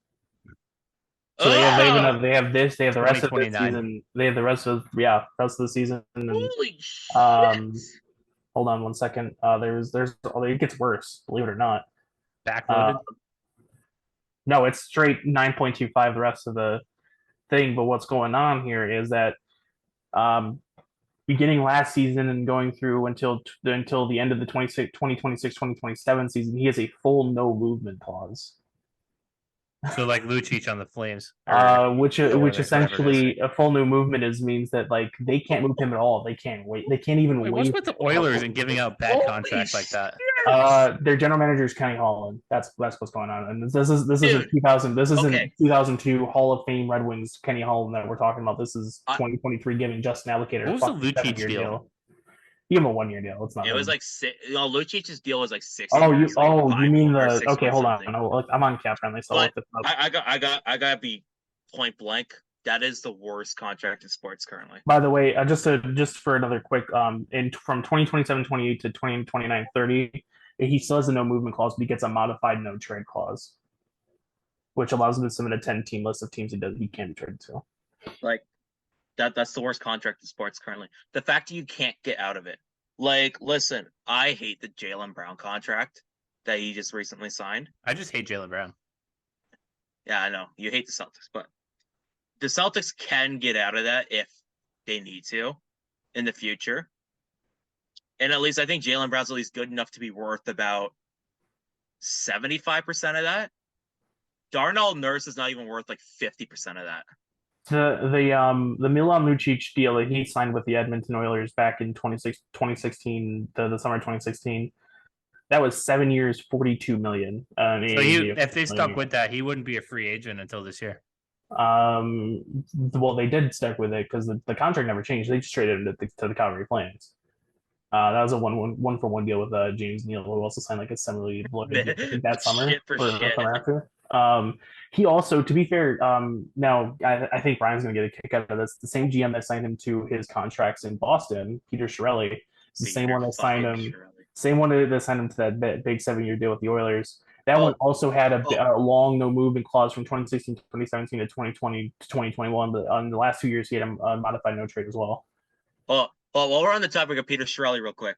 So they have this. They have the rest of the season. They have the rest of the season. And, holy shit! Hold on one second. It gets worse. Believe it or not. Backloaded. No, it's straight 9.25 the rest of the thing. But what's going on here is that beginning last season and going through until the end of the 2026-2027 season, he has a full no movement clause. So like Lucic on the Flames, which essentially a full new movement means that like they can't move him at all. They can't wait. They can't even wait. What's with the Oilers and giving out bad contracts like that? Their general manager is Kenny Holland. That's what's going on. And this isn't 2000. This isn't 2002 Hall of Fame Red Wings Kenny Holland that we're talking about. This is 2023 giving Justin Allocator. What was the Lucic deal? Give him a 1-year deal. It's not. It was like Lucic's deal was like 6. You mean the? Okay, hold on. I'm on Cap Friendly, so I gotta be point blank. That is the worst contract in sports currently. By the way, just for another quick, from 2027-28 to 2029-30, he still has a no movement clause, but he gets a modified no trade clause, which allows him to submit a 10-team list of teams he can be traded to. Like. That's the worst contract in sports currently. The fact that you can't get out of it. Like, listen, I hate the Jaylen Brown contract that he just recently signed. I just hate Jaylen Brown. Yeah, I know. You hate the Celtics, but the Celtics can get out of that if they need to in the future. And at least I think Jaylen Brown's at least good enough to be worth about 75% of that. Darnell Nurse is not even worth like 50% of that. The Milan Lucic deal that he signed with the Edmonton Oilers back in 2016, the summer of 2016, that was 7 years, $42 million. So if they stuck with that, he wouldn't be a free agent until this year. Well, they did stick with it because the contract never changed. They just traded it to the Calgary Flames. That was a one-for-one deal with James Neal, who also signed like a similarly that summer or summer after. He also, to be fair, now I think Brian's going to get a kick out of this. The same GM that signed him to his contracts in Boston, Peter Chiarelli, is the same one that signed him. Same one that signed him to that big 7-year deal with the Oilers. That one also had a long no movement clause from 2016 to 2017 to 2020 to 2021. But on the last 2 years, he had a modified no trade as well. Well, while we're on the topic of Peter Chiarelli, real quick.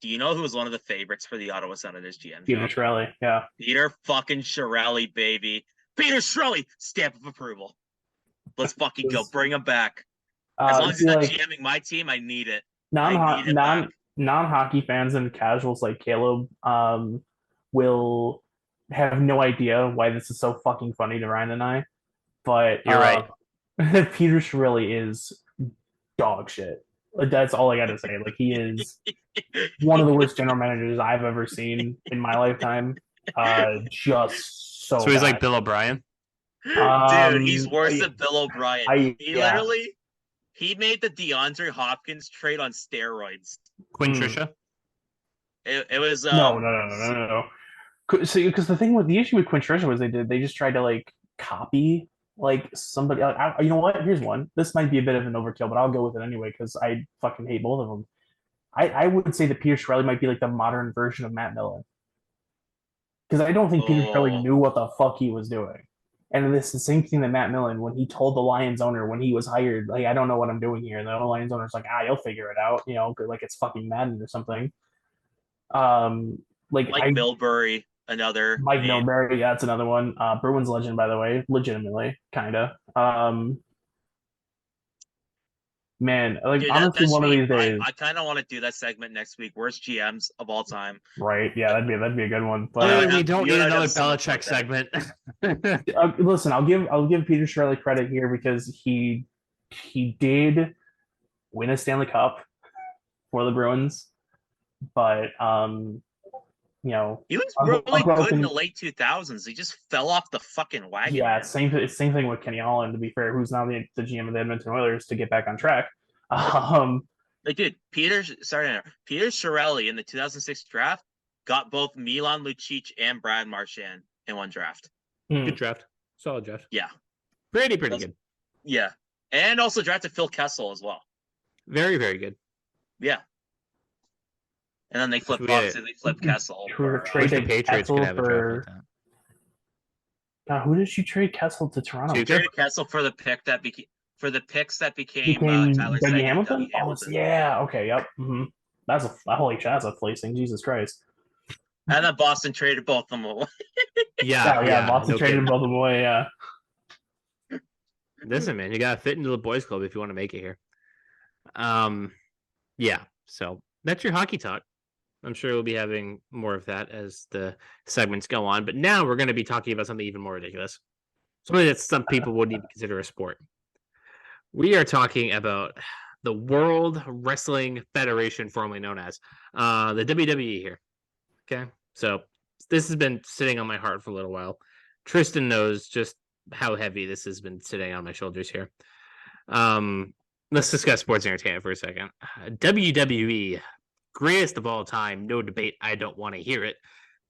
Do you know who was one of the favorites for the Ottawa Senators GM? Peter Chiarelli, yeah. Peter fucking Chiarelli, baby. Peter Chiarelli, stamp of approval. Let's fucking go. Bring him back. As long as he's not GMing my team, I need it. Non-hockey fans and casuals like Kaleb will have no idea why this is so fucking funny to Ryan and I. But you're right. Peter Chiarelli is dog shit. Like, that's all I got to say. Like, he is one of the worst general managers I've ever seen in my lifetime. Just so So he's bad. like Bill O'Brien. Dude, he's worse than Bill O'Brien. Yeah. He made the DeAndre Hopkins trade on steroids. Quinn Hmm. Trisha. It was No. So, because the issue with Quintrisha was they just tried to like copy like somebody. You know what? Here's one. This might be a bit of an overkill, but I'll go with it anyway because I fucking hate both of them. I would say that Peter Chiarelli might be like the modern version of Matt Millen because I don't think Peter Chiarelli Oh, knew what the fuck he was doing. And it's the same thing that Matt Millen, when he told the Lions owner when he was hired, like, I don't know what I'm doing here. And the Lions owner's like, you'll figure it out, like it's fucking Madden or something. Um, like Mike Milbury, another Mike name. Milbury, yeah, that's another one. Bruins legend, by the way, legitimately, kinda. Man, like Dude, honestly, one of these days, I kind of want to do that segment next week. Worst GMs of all time. right? Yeah, that'd be a good one. But Clearly, we don't you need and I another have so much Belichick segment. listen, I'll give Peter Chiarelli credit here because he did win a Stanley Cup for the Bruins, but He was really good in the late 2000s. He just fell off the fucking wagon. Yeah, man. same thing with Kenny Holland. To be fair, who's now the GM of the Edmonton Oilers, to get back on track. Like, dude, Peter Chiarelli in the 2006 draft got both Milan Lucic and Brad Marchand in one draft. Good draft. Solid draft. Yeah. Pretty good. Yeah. And also drafted Phil Kessel as well. Very, very good. Yeah. And then they flipped Kessel. Wish the Patriots could have a draft like that. God, who did you trade Kessel to Toronto? You traded Kessel for the pick that became Tyler Dougie Seguin, Hamilton? Dougie Hamilton. Yeah, okay, yep. Mm-hmm. That's holy shit, that's a placing, Jesus Christ. And then Boston traded both of them away. Yeah, Boston traded both of them away, yeah. Listen, man, you gotta fit into the boys club if you want to make it here. Yeah, so that's your hockey talk. I'm sure we'll be having more of that as the segments go on. But now we're going to be talking about something even more ridiculous. Something that some people wouldn't even consider a sport. We are talking about the World Wrestling Federation, formerly known as the WWE here. Okay. So this has been sitting on my heart for a little while. Tristin knows just how heavy this has been sitting on my shoulders here. Let's discuss sports entertainment for a second. WWE, greatest of all time, no debate. I don't want to hear it.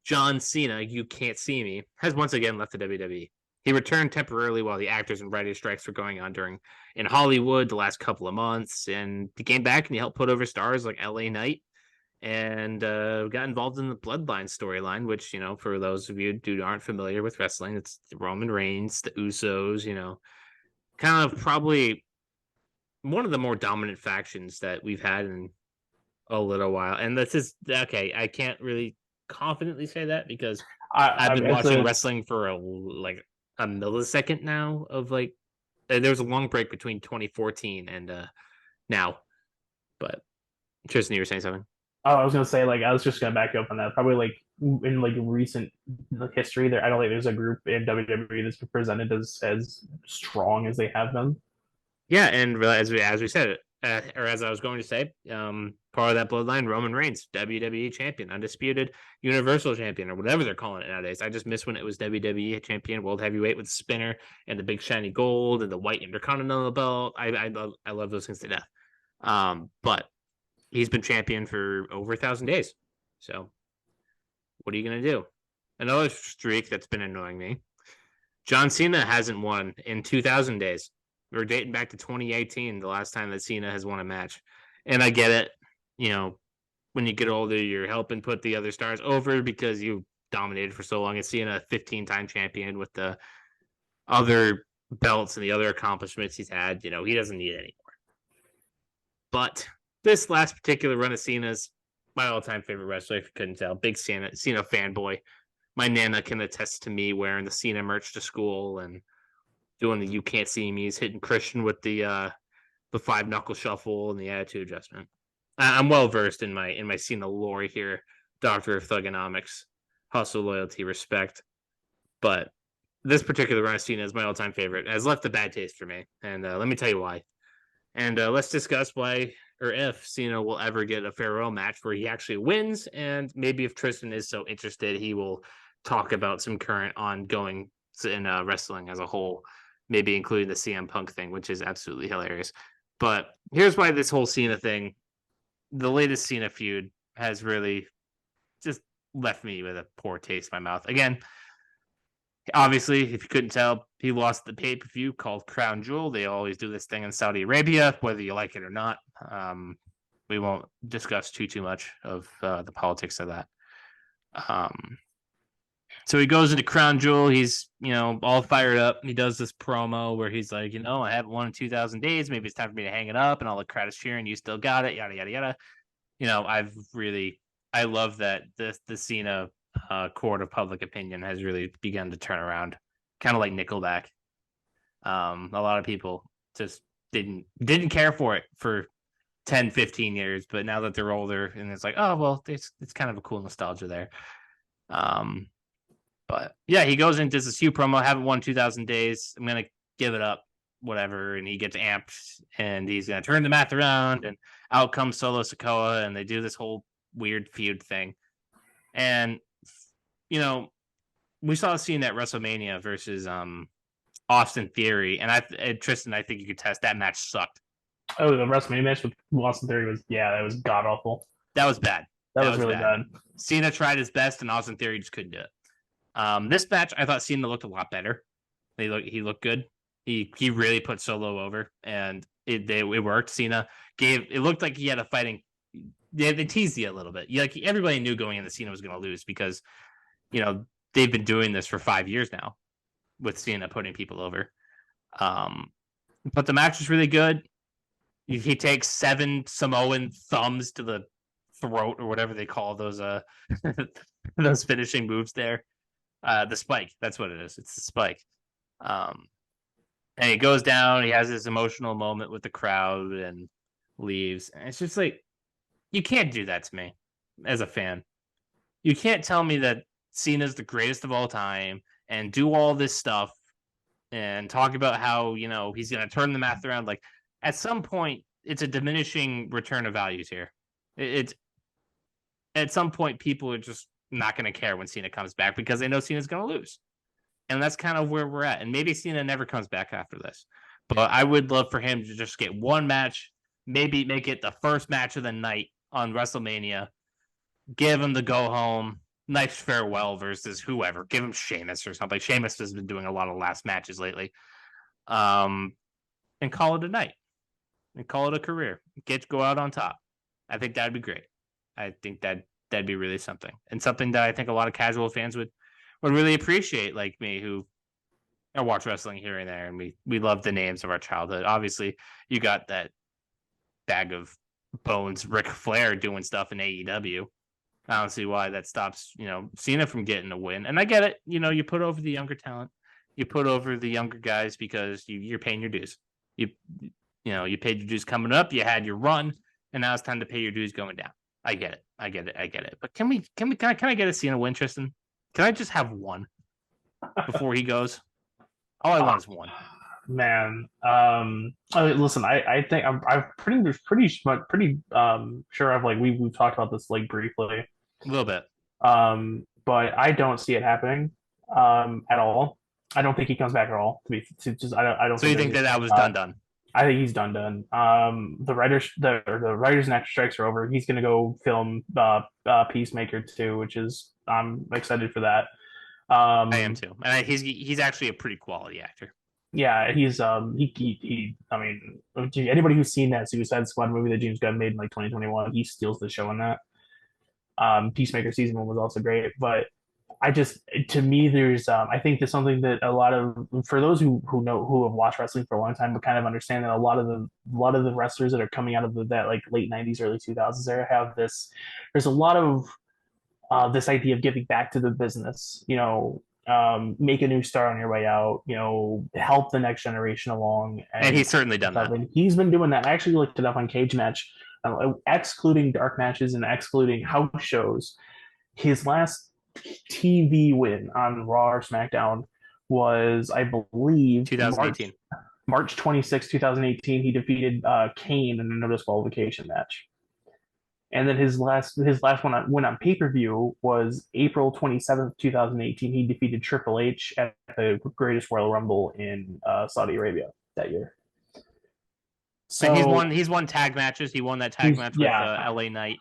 John Cena, you can't see me, has once again left the WWE. He returned temporarily while the actors and writers strikes were going on in Hollywood the last couple of months, and he came back and he helped put over stars like LA Knight and got involved in the Bloodline storyline, which, for those of you who aren't familiar with wrestling, it's Roman Reigns, the Usos, kind of probably one of the more dominant factions that we've had in a little while. And this is okay. I can't really confidently say that because I've been watching wrestling for a millisecond now of there was a long break between 2014 and now. But Tristan, you were saying something? Oh, I was gonna say, I was just gonna back you up on that. Probably in recent history, I don't think there's a group in WWE that's been presented as strong as they have been. Yeah, and as we said, or as I was going to say, part of that bloodline, Roman Reigns, WWE champion, undisputed Universal champion, or whatever they're calling it nowadays. I just miss when it was WWE champion, world heavyweight with the spinner and the big shiny gold and the white intercontinental belt. I love those things to death. But he's been champion for over 1,000 days. So what are you gonna do? Another streak that's been annoying me. John Cena hasn't won in 2,000 days. We're dating back to 2018, the last time that Cena has won a match. And I get it. When you get older, you're helping put the other stars over because you dominated for so long. And Cena, a 15-time champion with the other belts and the other accomplishments he's had, he doesn't need it anymore. But this last particular run of Cena's my all-time favorite wrestler, if you couldn't tell. Big Cena fanboy. My Nana can attest to me wearing the Cena merch to school and doing the "You Can't See Me." He's hitting Christian with the 5-knuckle shuffle and the attitude adjustment. I'm well versed in my Cena lore here. Doctor of Thugonomics, hustle, loyalty, respect. But this particular run of Cena is my all-time favorite. It has left a bad taste for me, and let me tell you why. And let's discuss why or if Cena will ever get a farewell match where he actually wins, and maybe if Tristin is so interested, he will talk about some current ongoing in wrestling as a whole, maybe including the CM Punk thing, which is absolutely hilarious. But here's why this whole Cena thing, the latest Cena feud, has really just left me with a poor taste in my mouth. Again, obviously, if you couldn't tell, he lost the pay-per-view called Crown Jewel. They always do this thing in Saudi Arabia, whether you like it or not. We won't discuss too much of the politics of that. So he goes into Crown Jewel. He's, all fired up. He does this promo where he's like, I haven't won in 2,000 days. Maybe it's time for me to hang it up. And all the crowd is cheering. You still got it. Yada, yada, yada. I love that the Cena court of public opinion has really begun to turn around, kind of like Nickelback. A lot of people just didn't care for it for 10, 15 years, but now that they're older, and it's like, oh, well, it's kind of a cool nostalgia there. But yeah, he goes and does this huge promo. Haven't won 2,000 days. I'm gonna give it up, whatever. And he gets amped, and he's gonna turn the math around. And out comes Solo Sikoa, and they do this whole weird feud thing. And we saw a scene at WrestleMania versus Austin Theory, and Tristin, I think you could test that match sucked. Oh, the WrestleMania match with Austin Theory that was god awful. That was bad. That was really bad. Cena tried his best, and Austin Theory just couldn't do it. This match, I thought Cena looked a lot better. He looked good. He really put Solo over, and it worked. Cena it looked like he had a fighting. They teased you a little bit. Everybody knew going into Cena was going to lose because, they've been doing this for 5 years now, with Cena putting people over. But the match was really good. He takes 7 Samoan thumbs to the throat, or whatever they call those those finishing moves there. The spike, that's what it is. It's the spike. And he goes down. He has this emotional moment with the crowd and leaves. And it's just like, you can't do that to me as a fan. You can't tell me that Cena's the greatest of all time and do all this stuff and talk about how, he's going to turn the math around. Like, at some point, it's a diminishing return of values here. It's at some point, people are just not going to care when Cena comes back because they know Cena's going to lose. And that's kind of where we're at. And maybe Cena never comes back after this. But I would love for him to just get one match, maybe make it the first match of the night on WrestleMania, give him the go home, nice farewell versus whoever. Give him Sheamus or something. Sheamus has been doing a lot of last matches lately. And call it a night. And call it a career. Go out on top. I think that'd be great. I think that'd be really something. And something that I think a lot of casual fans would really appreciate, like me, who watch wrestling here and there, and we love the names of our childhood. Obviously, you got that bag of bones Ric Flair doing stuff in AEW. I don't see why that stops, Cena from getting a win. And I get it. You put over the younger talent. You put over the younger guys because you're paying your dues. You paid your dues coming up. You had your run, and now it's time to pay your dues going down. I get it. But can I get a Cena win, Tristin? Can I just have one before he goes? All I want is one. Man, listen, I think I'm pretty sure we've talked about this briefly. A little bit. But I don't see it happening at all. I don't think he comes back at all. I don't. So you think that was done? I think he's done. The writers and actor strikes are over. He's gonna go film Peacemaker 2, which is I'm excited for that. I am too, and he's actually a pretty quality actor. Yeah, he's he I mean, anybody who's seen that Suicide Squad movie that James Gunn made in 2021, he steals the show in that. Peacemaker season 1 was also great, but to me, there's I think there's something that a lot of, for those who have watched wrestling for a long time, but kind of understand that a lot of the wrestlers that are coming out of that late 90s, early 2000s era have this. There's a lot of this idea of giving back to the business. Make a new star on your way out. Help the next generation along. And he's certainly done that. And he's been doing that. I actually looked it up on Cage Match, excluding dark matches and excluding house shows. His last TV win on Raw or SmackDown was, I believe, 2018. March 26, 2018, he defeated Kane in a no disqualification match. And then his last win on pay-per-view was April 27th, 2018. He defeated Triple H at the Greatest Royal Rumble in Saudi Arabia that year. So and he's won tag matches. He won that tag match with LA Knight.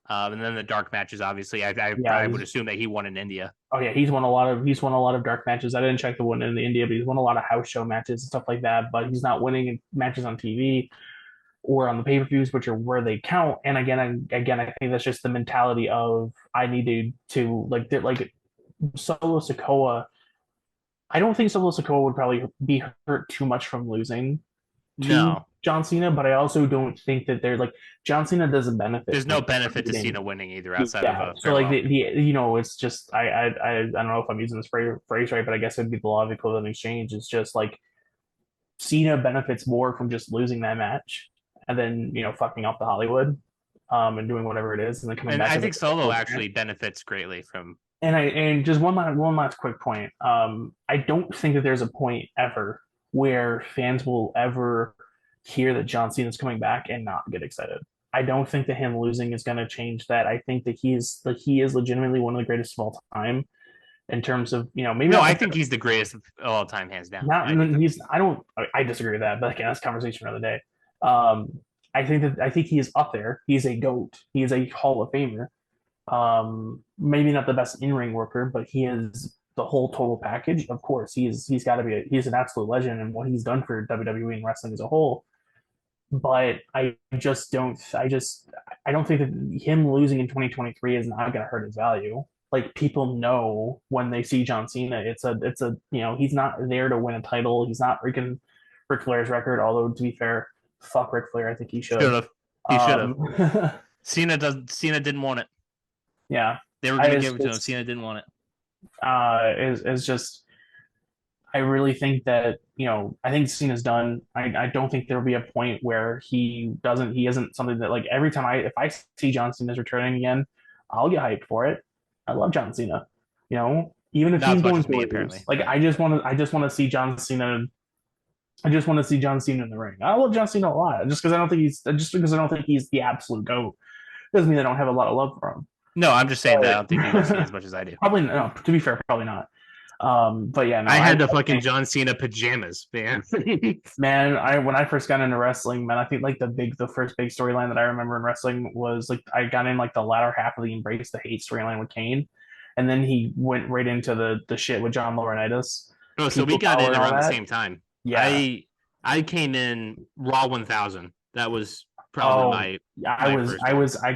And then the dark matches, obviously. I would assume that he won in India. Oh yeah, he's won a lot of dark matches. I didn't check the one in India, but he's won a lot of house show matches and stuff like that. But he's not winning matches on TV or on the pay-per-views, which are where they count. And again, I think that's just the mentality of I need to like Solo Sikoa. I don't think Solo Sikoa would probably be hurt too much from losing to John Cena, but I also don't think that they're like John Cena doesn't benefit. There's no benefit to Cena winning either outside of so like it's just I don't know if I'm using this phrase right, but I guess it'd be the law of equivalent exchange. It's just like Cena benefits more from just losing that match and then fucking up the Hollywood and doing whatever it is and then coming back. I think Solo actually benefits greatly from. And just one last quick point. I don't think that there's a point ever where fans will ever hear that John Cena is coming back and not get excited. I don't think that him losing is going to change that. I think that he is legitimately one of the greatest of all time in terms of maybe. No, I think he's the greatest of all time, hands down. I disagree with that, but again, that's a conversation for another day. I think he is up there. He's a GOAT. He is a Hall of Famer. Maybe not the best in-ring worker, but he is the whole total package. Of course, he's got to be he's an absolute legend in what he's done for WWE and wrestling as a whole. But I don't think that him losing in 2023 is not going to hurt his value. Like people know when they see John Cena, it's a he's not there to win a title. He's not freaking Ric Flair's record. Although to be fair, fuck Ric Flair, I think he should have. He should have. Cena didn't want it. Yeah, they were going to give it to him. Cena didn't want it. Is just. I really think that I think Cena's done. I don't think there'll be a point where he isn't something that like every time if I see John Cena's returning again, I'll get hyped for it. I love John Cena. Even if he's going to lose, like I just want to see John Cena. I just want to see John Cena in the ring. I love John Cena a lot. Just because I don't think he's the absolute GOAT doesn't mean I don't have a lot of love for him. No, I'm just saying that I don't think he loves me as much as I do. Probably no. To be fair, probably not. But yeah, no, I had the fucking John Cena pajamas, man. Man, when I first got into wrestling, man, I think like the first big storyline that I remember in wrestling was like I got in like the latter half of the Embrace the Hate storyline with Kane, and then he went right into the shit with John Laurinaitis. Oh, so we got in around the same time. Yeah, I came in Raw 1000. That was probably I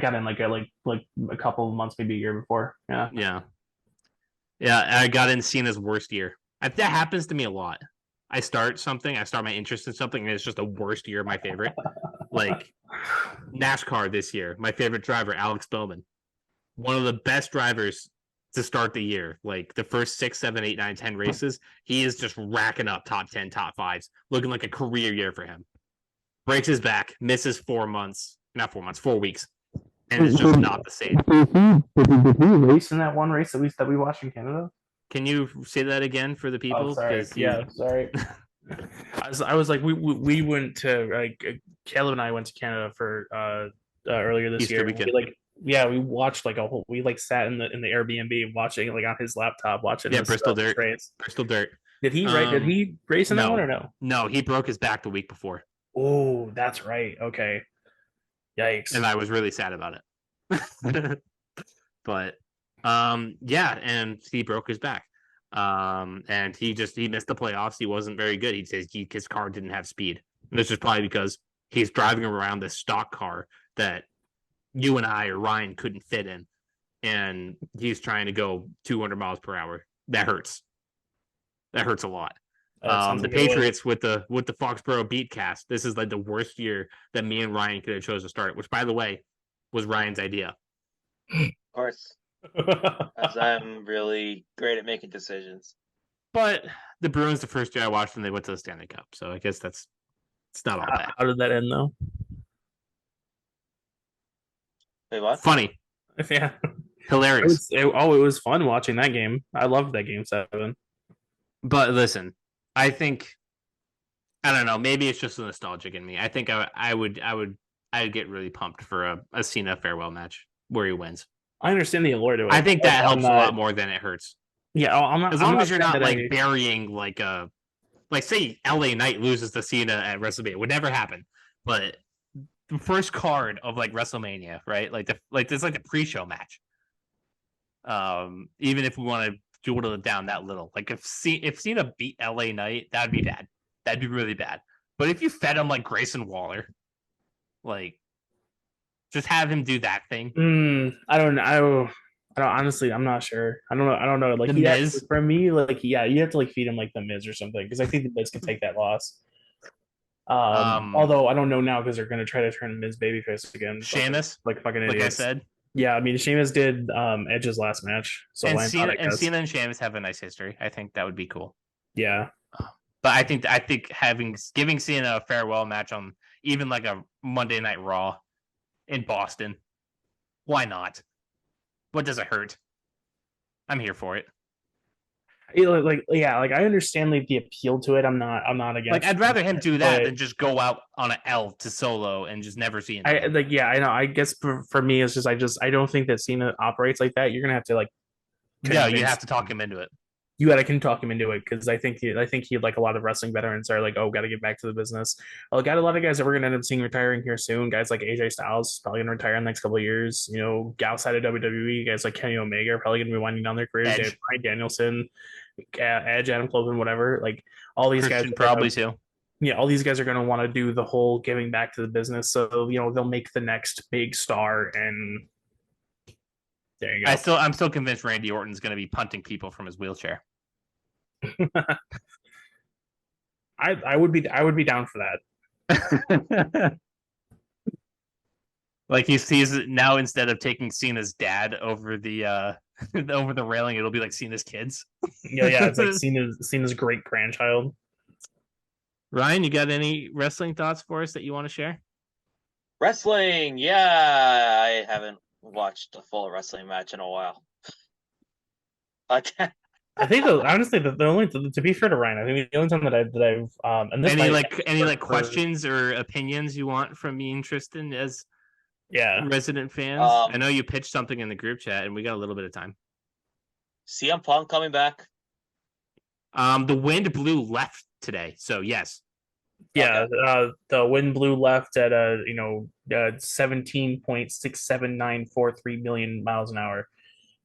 got in like a couple of months, maybe a year before. Yeah, I got in Cena's worst year. That happens to me a lot. I start my interest in something, and it's just the worst year of my favorite. Like NASCAR this year, my favorite driver, Alex Bowman. One of the best drivers to start the year. Like the first 6, 7, 8, 9, 10 races, he is just racking up top 10, top 5s, looking like a career year for him. Breaks his back, misses 4 weeks. And it's just not the same. Did he race in that one race that we watched in Canada? Can you say that again for the people? Oh, sorry. Sorry. I was like, we went to Kaleb and I went to Canada for earlier this Easter year. We watched we sat in the Airbnb watching like on his laptop watching. Yeah, Bristol Dirt. Race. Bristol Dirt. Did he race in that one or no? No, he broke his back the week before. Oh, that's right. Okay. Yikes. And I was really sad about it. But yeah, and he broke his back. And he missed the playoffs. He wasn't very good. He says his car didn't have speed. And this is probably because he's driving around this stock car that you and I or Ryan couldn't fit in. And he's trying to go 200 miles per hour. That hurts. That hurts a lot. The Patriots with the Foxboro BeatCast. This is like the worst year that me and Ryan could have chose to start, which by the way was Ryan's idea. Of course. As I'm really great at making decisions. But the Bruins, the first year I watched them, they went to the Stanley Cup. So I guess it's not all bad. How did that end though? Wait, what? Funny. Yeah. Hilarious. It was fun watching that game. I loved that game 7. But listen, I think I don't know. Maybe it's just the nostalgic in me. I think I'd get really pumped for a Cena farewell match where he wins. I understand the allure to it. I think that helps not, a lot more than it hurts. Yeah, I'm not. As long as you're not like burying like say LA Knight loses to Cena at WrestleMania. It would never happen. But the first card of like WrestleMania, right? There's like the pre-show match. Even if we want to dwindle it down that little, like if Cena beat LA Knight, that'd be bad. That'd be really bad. But if you fed him like Grayson Waller, like just have him do that thing. I don't honestly, I'm not sure. I don't know. Like the Miz? For me, like you have to like feed him like the Miz or something because I think the Miz can take that loss. Although I don't know now because they're gonna try to turn Miz babyface again. Sheamus, like fucking idiots. Like I said. Yeah, I mean Sheamus did Edge's last match, so and Cena and Sheamus have a nice history. I think that would be cool. Yeah, but I think giving Cena a farewell match on even like a Monday Night Raw in Boston, why not? What does it hurt? I'm here for it. Like I understand like the appeal to it. I'm not against. Like I'd rather him do that than just go out on an L to Solo and just never see him. I know. I guess for me, it's just I don't think that Cena operates like that. You're gonna have to like. Yeah, you have to talk him into it. You can talk him into it because I think he like a lot of wrestling veterans are like, oh, got to get back to the business. I got a lot of guys that we're gonna end up seeing retiring here soon. Guys like AJ Styles probably gonna retire in the next couple of years. You know, outside of WWE, guys like Kenny Omega are probably gonna be winding down their careers. Bryan Danielson, Edge, Adam Cole, whatever. Like all these Christian guys probably too. Yeah, all these guys are gonna want to do the whole giving back to the business. So you know they'll make the next big star and. There you go. I'm still convinced Randy Orton's going to be punting people from his wheelchair. I would be down for that. Like he's now instead of taking Cena's dad over the over the railing, it'll be like Cena's kids. Yeah, it's like Cena's great grandchild. Ryan, you got any wrestling thoughts for us that you want to share? Wrestling, yeah, I haven't watched a full wrestling match in a while. I think honestly, the only to be fair to Ryan, I think the only time that I've and any questions or opinions you want from me and Tristin as resident fans. I know you pitched something in the group chat, and we got a little bit of time. CM Punk coming back. The wind blew left today, so yes. Yeah, okay. The wind blew left at 17.67943 million miles an hour.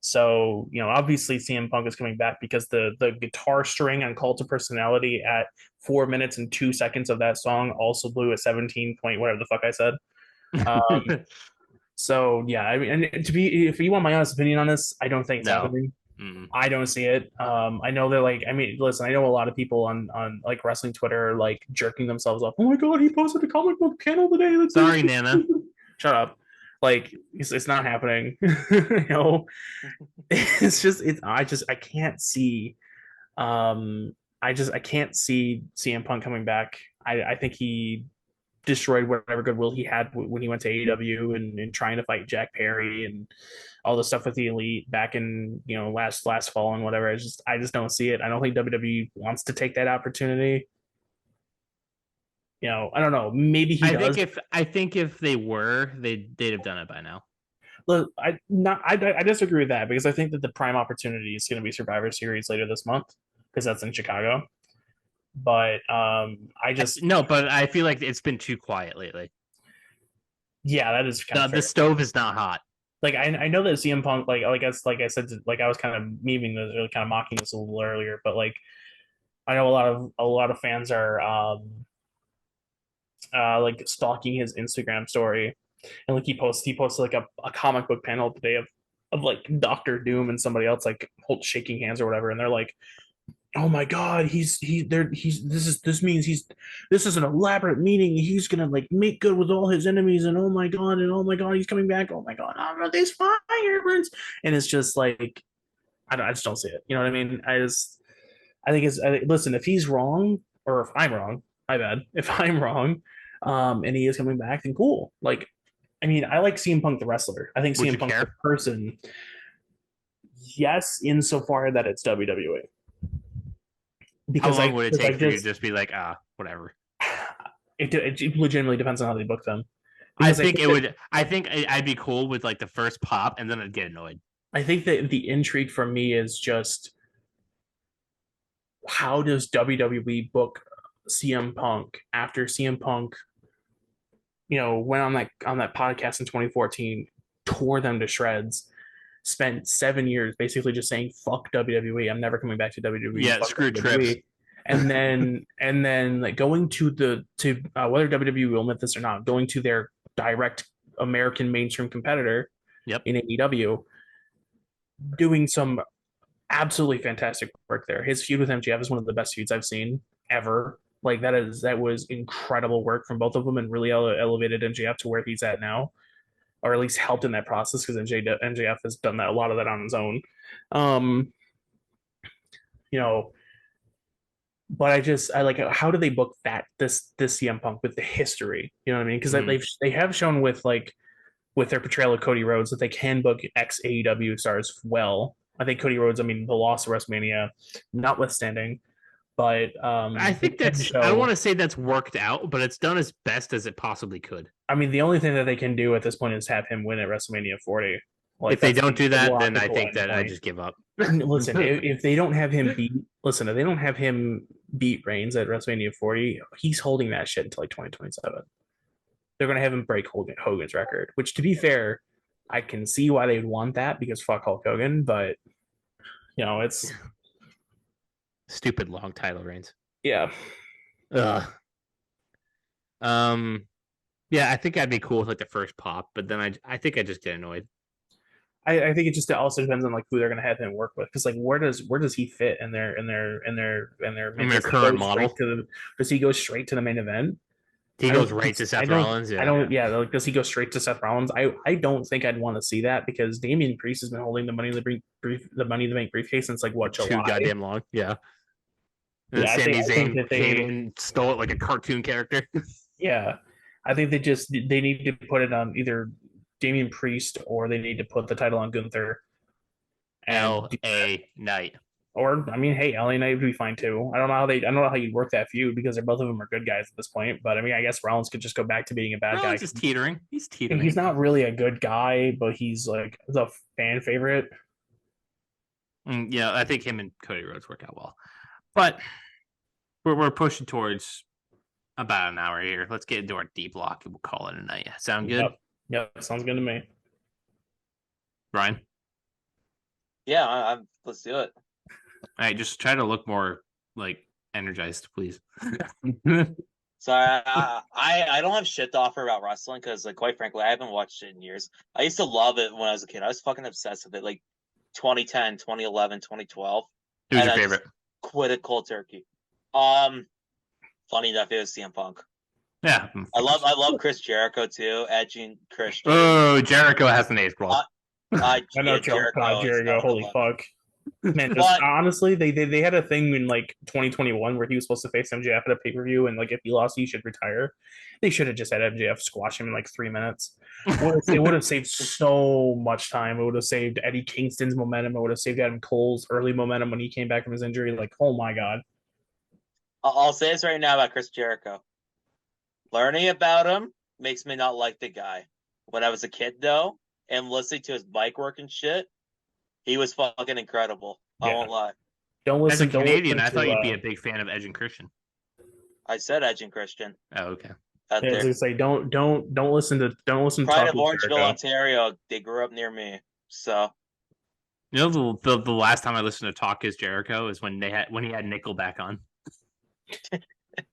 So, obviously CM Punk is coming back because the guitar string on Cult of Personality at 4 minutes and 2 seconds of that song also blew at 17 point whatever the fuck I said. So yeah, I mean, and if you want my honest opinion on this, I don't think it's happening. Mm-hmm. I don't see it. I know that listen, I know a lot of people on like wrestling Twitter are like jerking themselves up. Oh my god, he posted a comic book panel today. Sorry, Nana. Shut up. Like it's not happening. I can't see I can't see CM Punk coming back. I think he destroyed whatever goodwill he had when he went to AEW and trying to fight Jack Perry and all the stuff with the Elite back in last fall and whatever. I just don't see it. I don't think WWE wants to take that opportunity. I don't know. Maybe he does. I think if they were, they'd have done it by now. Look, I disagree with that because I think that the prime opportunity is going to be Survivor Series later this month because that's in Chicago. But but I feel like it's been too quiet lately. Yeah, that is kind of the stove is not hot. Like I know that CM Punk like I said I was kind of memeing this or kind of mocking this a little earlier, but like I know a lot of fans are like stalking his Instagram story, and like he posted like a comic book panel today of like Doctor Doom and somebody else like shaking hands or whatever, and they're like, oh my god, this means this is an elaborate meeting. He's gonna like make good with all his enemies, and oh my god, he's coming back. Oh my god, these fireworks, and it's just like I just don't see it. You know what I mean? Listen, if he's wrong or if I'm wrong, my bad. If I'm wrong, and he is coming back, then cool. Like, I mean, I like CM Punk the wrestler. I think CM Punk the person. Yes, insofar that it's WWE. Because how long would it take for you to just be like, whatever? It legitimately depends on how they book them. I think it would. I think I'd be cool with like the first pop, and then I'd get annoyed. I think that the intrigue for me is just how does WWE book CM Punk after CM Punk, went on that podcast in 2014, tore them to shreds, spent 7 years basically just saying fuck WWE. I'm never coming back to WWE. Yeah, fuck screw WWE. trips. And then like going to whether WWE will admit this or not, going to their direct American mainstream competitor in AEW, doing some absolutely fantastic work there. His feud with MJF is one of the best feuds I've seen ever. Like that was incredible work from both of them, and really elevated MJF to where he's at now, or at least helped in that process, because MJF has done a lot of that on his own. Um, you know, but I like, how do they book this CM Punk with the history? You know what I mean? Because they have shown with their portrayal of Cody Rhodes that they can book ex AEW stars well. I think Cody Rhodes, I mean, the loss of WrestleMania notwithstanding, but I think I don't want to say that's worked out, but it's done as best as it possibly could. I mean, the only thing that they can do at this point is have him win at WrestleMania 40. Like, if they don't do that, then I think that I just give up. Listen, if they don't have him beat Reigns at WrestleMania 40, he's holding that shit until like 2027. They're going to have him break Hogan's record, which, to be fair, I can see why they'd want that, because fuck Hulk Hogan, but it's stupid long title reigns. Yeah. Yeah, I think I'd be cool with like the first pop, but then I think I just get annoyed. I think it just also depends on like who they're going to have him work with, because like where does he fit in their current model? Does he go straight to the main event? He goes right to Seth Rollins. Like, does he go straight to Seth Rollins? I don't think I'd want to see that, because Damian Priest has been holding the Money in the Bank briefcase since like what, July? Too goddamn long. Yeah. And Sami Zayn came and stole it like a cartoon character. Yeah, I think they need to put it on either Damian Priest, or they need to put the title on Gunther. L.A. Knight. Or, I mean, hey, LA Knight would be fine too. I don't know how you work that feud, because both of them are good guys at this point. But I mean, I guess Rollins could just go back to being a bad guy. He's teetering. He's teetering. He's not really a good guy, but he's like the fan favorite. Yeah, I think him and Cody Rhodes work out well. But we're pushing towards about an hour here. Let's get into our deep block and we'll call it a night. Sound good? Yep, sounds good to me. Ryan? Yeah, let's do it. All right, just try to look more like energized, please. Sorry, I don't have shit to offer about wrestling, because like, quite frankly, I haven't watched it in years. I used to love it when I was a kid. I was fucking obsessed with it, like 2010, 2011, 2012. Who's your favorite? Quit it cold turkey. Funny enough, it was CM Punk. Yeah, I love Chris Jericho too. Edging Christian. Oh, Jericho has an ace brawl. I know Jericho. Holy fuck. Man, honestly, they had a thing in like 2021 where he was supposed to face MJF at a pay-per-view, and like if he lost, he should retire. They should have just had MJF squash him in like 3 minutes. It would have saved so much time. It would have saved Eddie Kingston's momentum. It would have saved Adam Cole's early momentum when he came back from his injury. Like, oh my god. I'll say this right now about Chris Jericho. Learning about him makes me not like the guy. When I was a kid, though, and listening to his mic work and shit, he was fucking incredible. I won't lie. As a Canadian, I thought you'd be a big fan of Edge and Christian. I said Edge and Christian. Oh, okay. I was gonna say, don't listen to Pride of Orangeville, Ontario. They grew up near me, so. You know, the last time I listened to Talk Is Jericho is when he had Nickelback on.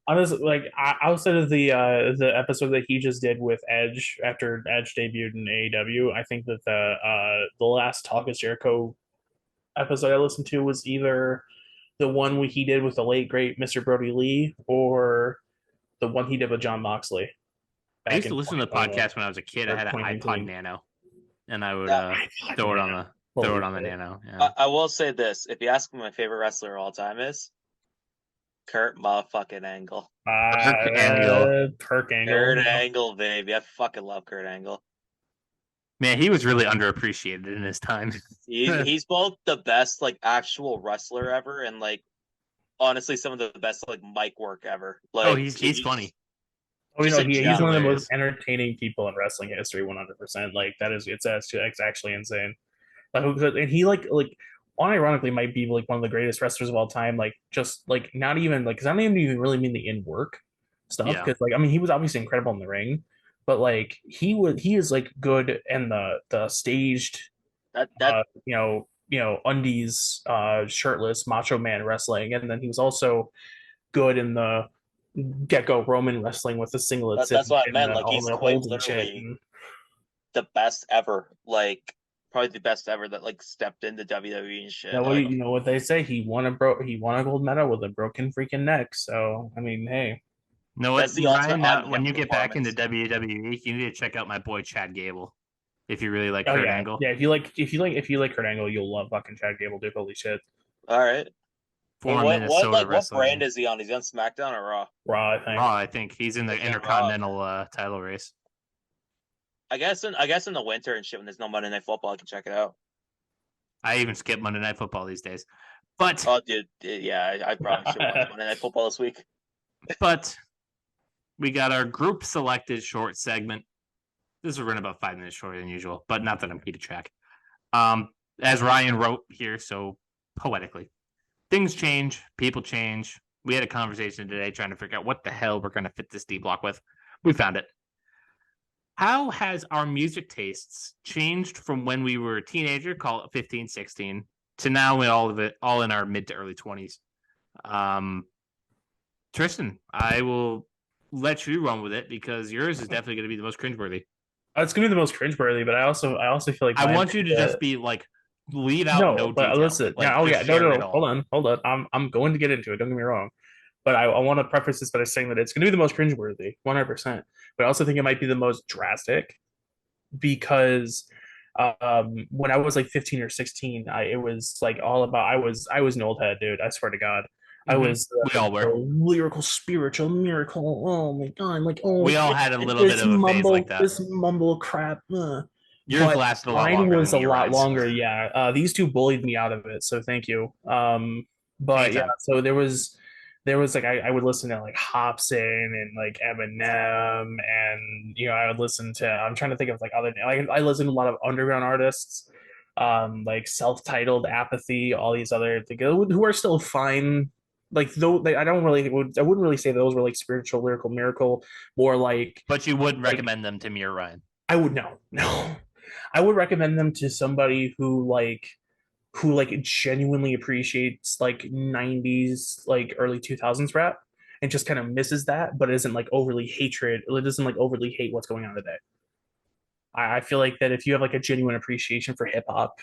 Honestly, like outside of the episode that he just did with Edge after Edge debuted in AEW, I think that the last Talk Is Jericho episode I listened to was either the one he did with the late great Mr. Brody Lee, or the one he did with John Moxley. I used to listen to the podcast when I was a kid. I had an iPod Nano, and I would throw it on the Nano. Yeah. I will say this: if you ask me, my favorite wrestler of all time is Kurt motherfucking Angle. Kurt Angle. Kurt Angle, baby. I fucking love Kurt Angle. Man, he was really underappreciated in his time. He's both the best like actual wrestler ever, and like honestly some of the best like mic work ever. Like, he's funny. Oh, Just he's one of the hilarious. most entertaining people in wrestling history, 100%. Like that is, it's actually insane. And he unironically might be like one of the greatest wrestlers of all time. Like just like not even like because I don't even really mean the in work stuff Yeah. because like I mean he was obviously incredible in the ring, but like he is like good in the staged that undies shirtless Macho Man wrestling, and then he was also good in the get-go Roman wrestling with the singlets that's what I and meant. Like all he's the quite holds and shit. literally the best ever. Like probably the best ever that like stepped into WWE and Yeah, shit. well, Like you know what they say? He won a gold medal with a broken freaking neck. So I mean, hey, You know what, that's the ultimate Ryan? on When him you get back into performance. WWE, you need to check out my boy Chad Gable. If you really like oh Kurt yeah, Angle, yeah. If you like Kurt Angle, you'll love fucking Chad Gable, dude. Holy shit, All right. Wait, former Minnesota what brand wrestling. is he on? He's on SmackDown or Raw? Raw. I think. Raw, I think he's in the Yeah, Raw. Intercontinental title race. I guess in the winter and shit when there's no Monday Night Football, I can check it out. I even skip Monday Night Football these days. But Oh, dude, yeah, I probably should watch Monday Night Football this week. but we got our group selected short segment. This will run about 5 minutes shorter than usual, but not that I'm keeping track. As Ryan wrote here, so poetically, things change, people change. We had a conversation today trying to figure out what the hell we're going to fit this D block with. We found it. How has our music tastes changed from when we were a teenager, call it 15, 16, to now with all in our mid to early 20s? Tristan, I will let you run with it because yours is definitely going to be the most cringeworthy. It's gonna be the most cringeworthy, but I also feel like I want you to just be like, leave out no but detail. listen, Like, oh just yeah, no, share it hold all. on, I'm going to get into it. Don't get me wrong, but I want to preface this by saying that it's going to be the most cringeworthy, 100%. But I also think it might be the most drastic because when I was like 15 or 16, it was like all about I was an old head, dude. I swear to God. I Mm-hmm. was We all were. lyrical spiritual miracle. Oh my God, like We all had a little bit of a phase like that. this mumble crap. Yours But lasted a lot mine longer was than a me, lot Ryan's. longer. Yeah, these two bullied me out of it, so thank you. But yeah, Anytime. so there was like I would listen to like Hobson and like Eminem, and I would listen to I'm trying to think of like other like I listen to a lot of underground artists, like self-titled Apathy, all these other things who are still fine. Like though I wouldn't really say those were like spiritual lyrical miracle, more But you wouldn't like recommend them to me or Ryan. I would no. I would recommend them to somebody who genuinely appreciates like 90s like early 2000s rap and just kind of misses that but isn't like overly hatred it doesn't like overly hate what's going on today. I feel like that if you have like a genuine appreciation for hip hop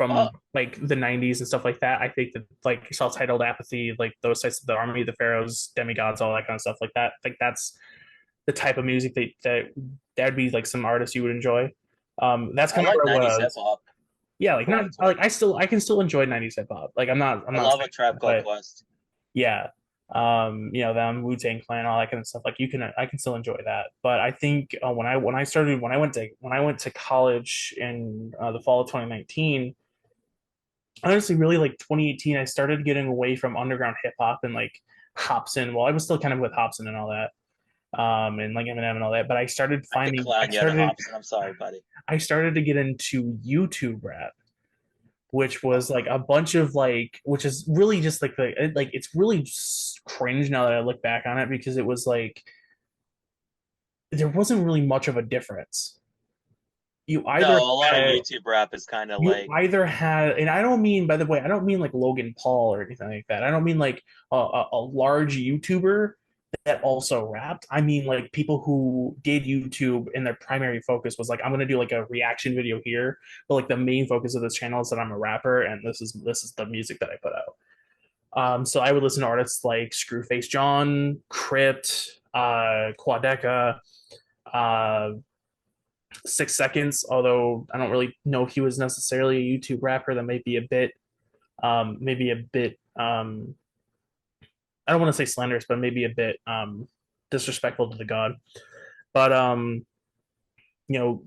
Oh, from like the 90s and stuff like that, I think that like self-titled Apathy, like those types of the Army of the Pharaohs, Demigods, all that kind of stuff like that, like that's the type of music that'd be like some artists you would enjoy. That's I kind of like where it 90s hip was. hop. Yeah, like not like I can still enjoy 90s hip hop. Like I'm I not love a saying Trap that, Called but Quest. yeah. Them Wu-Tang Clan, all that kind of stuff. Like I can still enjoy that. But I think when I went to college in the fall of 2019, honestly, really like 2018, I started getting away from underground hip hop and like Hobson. Well, I was still kind of with Hobson and all that, and like Eminem and all that. But I could clown you out of Hobson. I'm sorry, buddy. I started to get into YouTube rap, which was like a bunch of like, which is really just like it's really just cringe now that I look back on it because it was like there wasn't really much of a difference. You No, either a lot of had YouTube rap is kind of you like either had, and I don't mean, by the way, I don't mean like Logan Paul or anything like that. I don't mean like a large YouTuber that also rapped. I mean like people who did YouTube and their primary focus was like, I'm gonna do like a reaction video here, but like the main focus of this channel is that I'm a rapper and this is the music that I put out. So I would listen to artists like Screwface John, Crypt, Quadeca, uh, 6 Seconds. Although I don't really know if he was necessarily a YouTube rapper, that might be a bit, maybe a bit. I don't want to say slanderous, but maybe a bit disrespectful to the god. But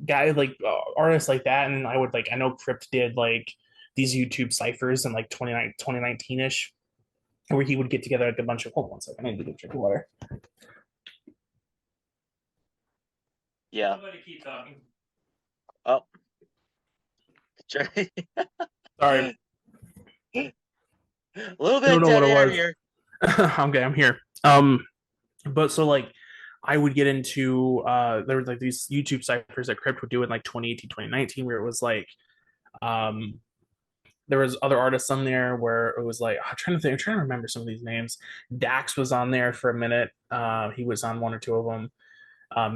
guys like artists like that, and I know Crypt did like these YouTube ciphers in like 2019 ish, where he would get together like a bunch of hold on a second, I need to get a drink of water. Yeah. Somebody keep talking. Oh. Sorry, A little I don't bit know dead what it air was. here. Okay, I'm here. But so like I would get into there was like these YouTube ciphers that Crypt would do in like 2018, 2019, where it was like um there was other artists on there where it was like I'm trying to remember some of these names. Dax was on there for a minute. He was on one or two of them.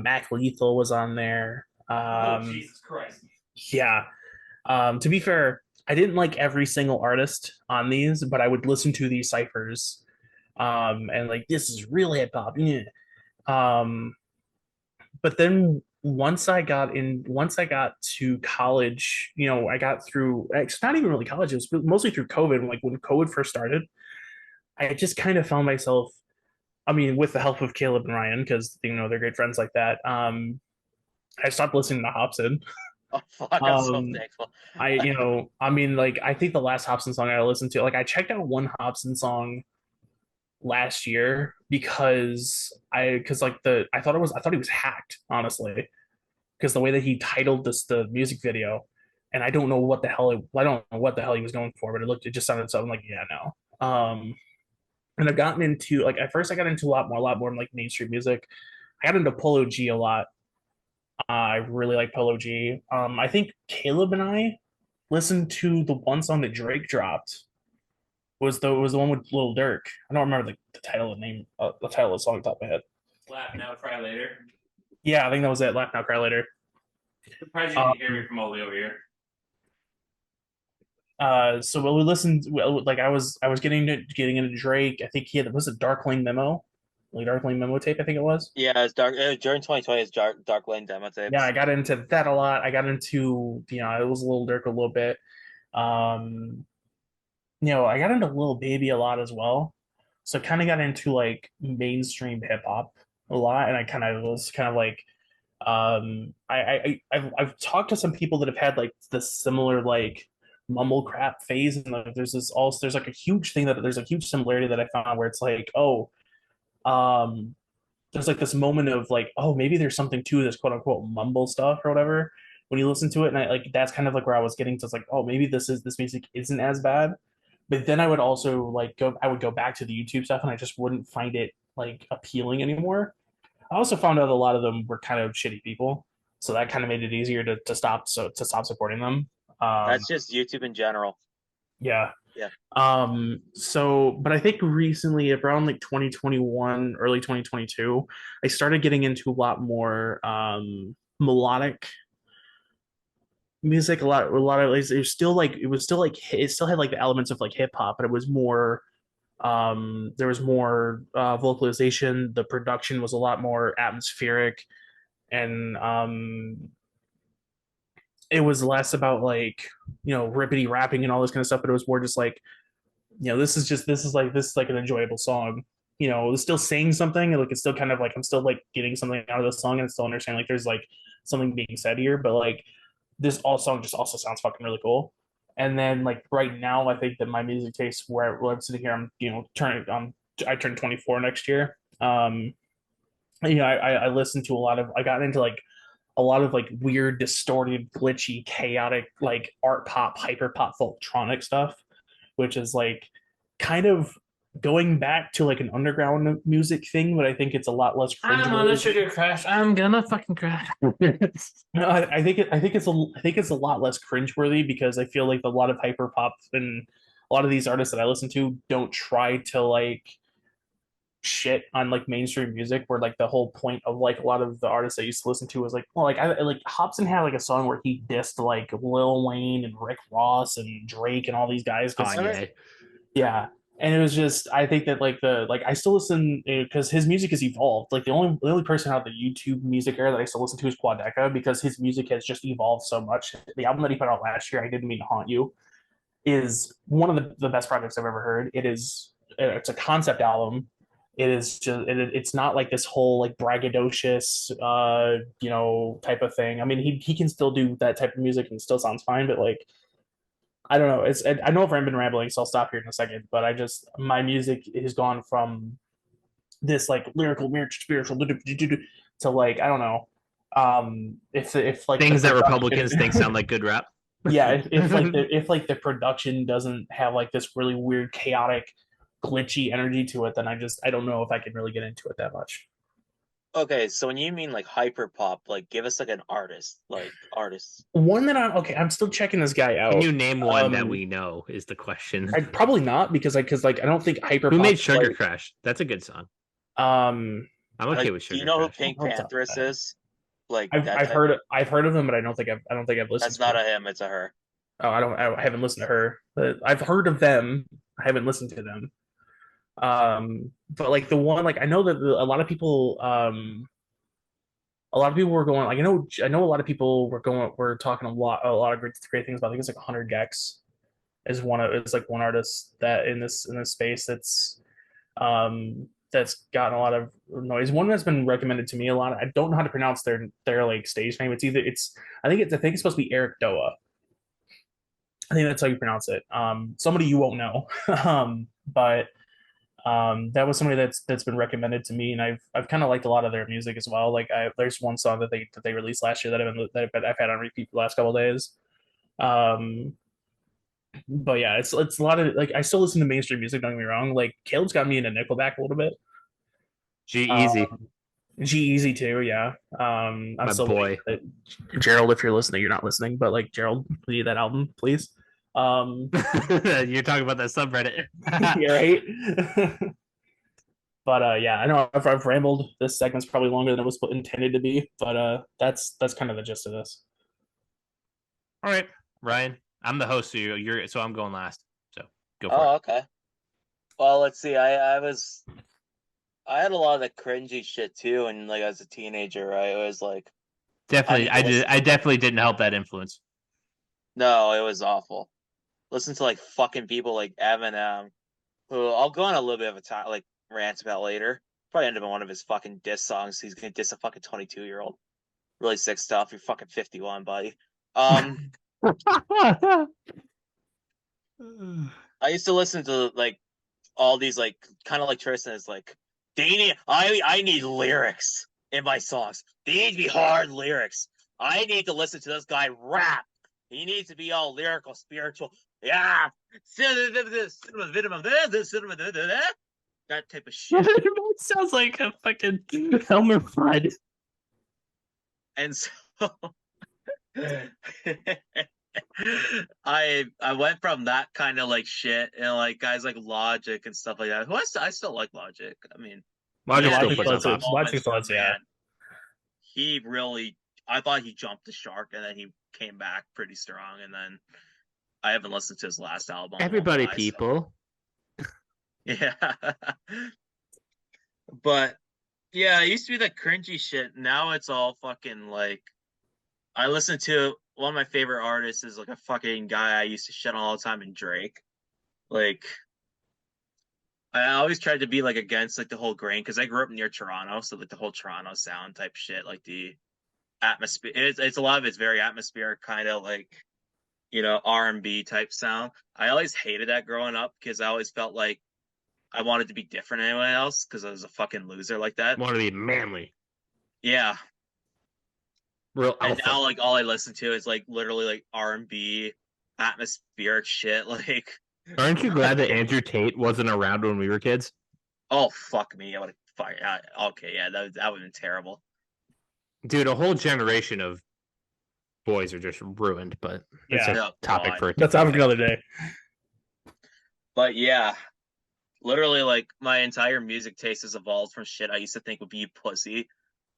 Mac Lethal was on there. Jesus Christ. Yeah. To be fair, I didn't like every single artist on these, but I would listen to these ciphers. And like this is real hip hop. Yeah. Um, but then once I got to college, I got through. It's not even really college. It was mostly through COVID. Like when COVID first started, I just kind of found myself. I mean, with the help of Kaleb and Ryan, because they're great friends like that. I stopped listening to Hobson. Oh fuck! I'm so Um, thankful. I mean, like I think the last Hobson song I listened to, like I checked out one Hobson song last year because like I thought he was hacked, honestly, because the way that he titled the music video, and I don't know what the hell he was going for, but it just sounded so. I'm like, yeah, no. And I've gotten into like at first I got into a lot more like mainstream music. I got into Polo G a lot. I really like Polo G. I think Kaleb and I listened to the one song that Drake dropped. Was the one with Lil Durk. I don't remember the title of the title of the song off the top of my head. Laugh now, cry later. Yeah, I think that was it. Laugh Now, Cry Later. Surprised you can hear me from all the way over here. So we listened. Like I was getting into Drake. I think he had was it Darkling Memo, like Darkling Memo tape. I think it was. Yeah, it's dark. During 2020, it's Dark Lane demo Yeah, I tapes. got into that a lot. I got into it was Lil Durk a little bit. Um, I got into Lil Baby a lot as well. So kind of got into like mainstream hip hop a lot, and I kind of was kind of like I've talked to some people that have had like the similar like mumble crap phase, and like there's like a huge thing that there's a huge similarity that I found where it's like, oh, um there's like this moment of like, oh, maybe there's something to this quote unquote mumble stuff or whatever when you listen to it. And I like that's kind of like where I was getting to. It's like, oh, maybe this music isn't as bad. But then I would also I would go back to the YouTube stuff and I just wouldn't find it like appealing anymore. I also found out a lot of them were kind of shitty people. So that kind of made it easier to stop supporting them. Um That's just YouTube in general. yeah. Yeah. But I think recently, around like 2021, early 2022, I started getting into a lot more melodic music. A lot of it was still like it still had like the elements of like hip hop, but it was more there was more vocalization. The production was a lot more atmospheric, and it was less about like rippity rapping and all this kind of stuff, but it was more just like this is like an enjoyable song. It's still saying something, like it's still kind of like I'm still like getting something out of the song and still understand like there's like something being said here, but like this all song just also sounds fucking really cool. And then like right now, I think that my music taste where I'm sitting here, I'm turning I turn 24 next year. I listened to I got into like a lot of like weird, distorted, glitchy, chaotic, like art pop, hyper pop, folktronic stuff, which is like kind of going back to like an underground music thing, but I think it's a lot less cringe. I'm on a sugar crash. I'm gonna fucking crash. No, I think it's a lot less cringeworthy because I feel like a lot of hyper pop and a lot of these artists that I listen to don't try to like shit on like mainstream music where like the whole point of like a lot of the artists I used to listen to was like, well, like I like Hobson had like a song where he dissed like Lil Wayne and Rick Ross and Drake and all these guys. Kanye. Yeah. And it was just I think that like I still listen because his music has evolved. Like the only person out of the YouTube music era that I still listen to is Quadeca because his music has just evolved so much. The album that he put out last year, I Didn't Mean to Haunt You, is one of the best projects I've ever heard. It's a concept album. It's not like this whole like braggadocious type of thing. I mean he can still do that type of music and still sounds fine, but like I don't know. I know if I've been rambling, so I'll stop here in a second. But my music has gone from this like lyrical, spiritual to like I don't know. If like Things the that production- Republicans think sound like good rap. yeah, if the production doesn't have like this really weird, chaotic, glitchy energy to it, then I don't know if I can really get into it that much. Okay, so when you mean like hyper pop, like give us like an artist, like artists. One that I'm still checking this guy out. Can you name one that Um, we know? Is the question. I probably not because I don't think hyper. Who made Sugar Crash? That's a good song. Um, I'm okay Like, with do Sugar you know who Crash. Pink What's up with Pantheress that? is? Like I've that I've type. heard of them, but I don't think I've listened. That's to not them. a him, it's a her. Oh, I haven't listened to her, but I've heard of them. I haven't listened to them. But like the one, like I know that a lot of people were going. Like I know a lot of people were talking a lot of great things about. I think it's like 100 Gex is like one artist that in this space that's gotten a lot of noise. One that's been recommended to me a lot. I don't know how to pronounce their like stage name. I think it's supposed to be Eric Doa. I think that's how you pronounce it. Somebody you won't know. But that was somebody that's been recommended to me, and I've kind of liked a lot of their music as well. Like there's one song that they released last year that I've had on repeat the last couple of days. Um, but yeah, it's a lot of like I still listen to mainstream music. Don't get me wrong. Like Caleb's got me into Nickelback a little bit. G-Eazy, G-Eazy too. Yeah. I'm my still boy. Gerald, if you're listening, you're not listening, but like Gerald, we need that album, please. You're talking about that subreddit. You're right. But yeah, I know I've rambled. This segment's probably longer than it was intended to be, but that's kind of the gist of this. All right, Ryan. I'm the host, so I'm going last. So go for Oh, it. okay. Well, let's see. I had a lot of the cringy shit too, and like as a teenager, right? It was like Definitely, I need to I definitely didn't help that influence. no, it was awful. Listen to like fucking people like Eminem, who I'll go on a little bit of a like rant about later. Probably end up in one of his fucking diss songs. He's gonna diss a fucking 22-year-old. Really sick stuff. You're fucking 51, buddy. I used to listen to like all these like kind of like Tristan is like I need lyrics in my songs. They need to be hard lyrics. I need to listen to this guy rap. He needs to be all lyrical, spiritual. Yeah. That type of shit. That sounds like a fucking Elmer Fudd. And so I went from that kind of like shit and like guys like Logic and stuff like that. Who I still like Logic. I mean, Logic still he puts had up some Logic moments thoughts, where, yeah. man, he really. I thought he jumped the shark and then he came back pretty strong. And then I haven't listened to his last album. Everybody, so- people. Yeah. But yeah, it used to be that cringy shit. Now it's all fucking like I listen to one of my favorite artists is like a fucking guy I used to shit on all the time in Drake. Like I always tried to be like against like the whole grain because I grew up near Toronto, so like the whole Toronto sound type shit, like the atmosphere. It's a lot of it's very atmospheric, kind of like R&B type sound. I always hated that growing up because I always felt like I wanted to be different than anyone else because I was a fucking loser like that. Want to be manly, Yeah. real And alpha. now like all I listen to is like literally like R&B atmospheric shit. Like, Aren't you glad that Andrew Tate wasn't around when we were kids? oh fuck me, I would have fired. Okay, yeah, that would have been terrible. Dude, a whole generation of boys are just ruined, but that's Yeah. a topic for a That's different topic day. another day. But yeah, literally like my entire music taste has evolved from shit I used to think would be pussy.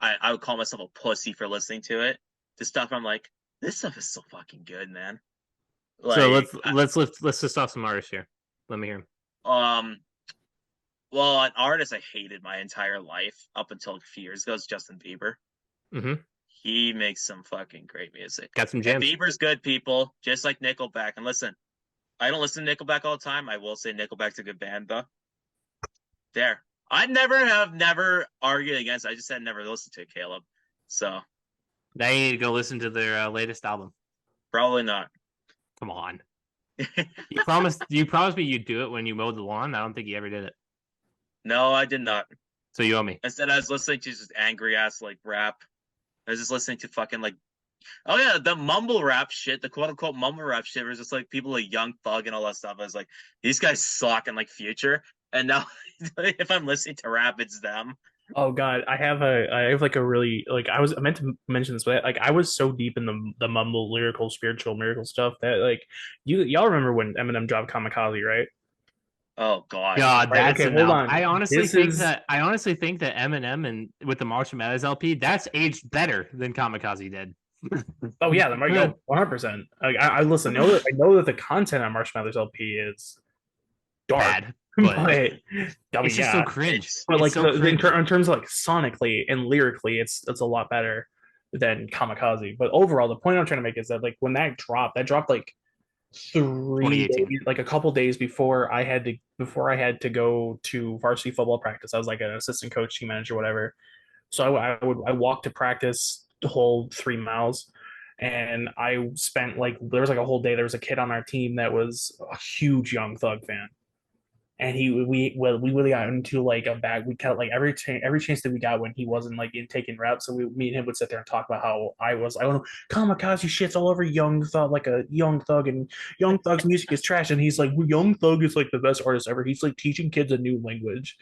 I would call myself a pussy for listening to it. To stuff I'm like, this stuff is so fucking good, man. Like, So let's list off some artists here. Let me hear them. Well, an artist I hated my entire life up until a few years ago is Justin Bieber. Mm-hmm. He makes some fucking great music. Got some And jams. Bieber's good, people, just like Nickelback. And listen, I don't listen to Nickelback all the time. I will say Nickelback's a good band, though. There. I never argued against it. I just said never listened to it, Caleb. So, Now you need to go listen to their latest album. probably not. Come on. You promised me you'd do it when you mowed the lawn. I don't think you ever did it. No, I did not. So you owe me. Instead, I was listening to just angry ass like rap. I was just listening to fucking like, oh yeah, the mumble rap shit, the quote unquote mumble rap shit, was just like people like Young Thug and all that stuff. I was like, these guys suck and like Future. And now if I'm listening to rap, it's them. Oh God, I have like a really like I meant to mention this, but like I was so deep in the mumble lyrical spiritual miracle stuff that like y'all remember when Eminem dropped Kamikaze, right? Oh God. God, Right, that's okay, an hold album. on. I honestly This think is that Eminem and with the Marshall Mathers LP, that's aged better than Kamikaze did. oh yeah, the Mario 100%. Like I listen, I know that the content on Marshall Mathers LP is dark, Bad, but but I it's mean, just so yeah, cringe. It's but It's like so cringe. in terms of like sonically and lyrically, it's a lot better than Kamikaze. But overall, the point I'm trying to make is that like when that dropped like 2018. like a couple days before I had to go to varsity football practice. I was like an assistant coach, team manager, whatever. So I walked to practice the whole 3 miles, and I spent like there was like a whole day. There was a kid on our team that was a huge Young Thug fan, and we really got into like a bag. We cut like every chance that we got when he wasn't like in taking reps. So me and him would sit there and talk about how I don't know, Kamikaze shits all over Young Thug, like a Young Thug, and Young Thug's music is trash. And he's like, Young Thug is like the best artist ever. He's like teaching kids a new language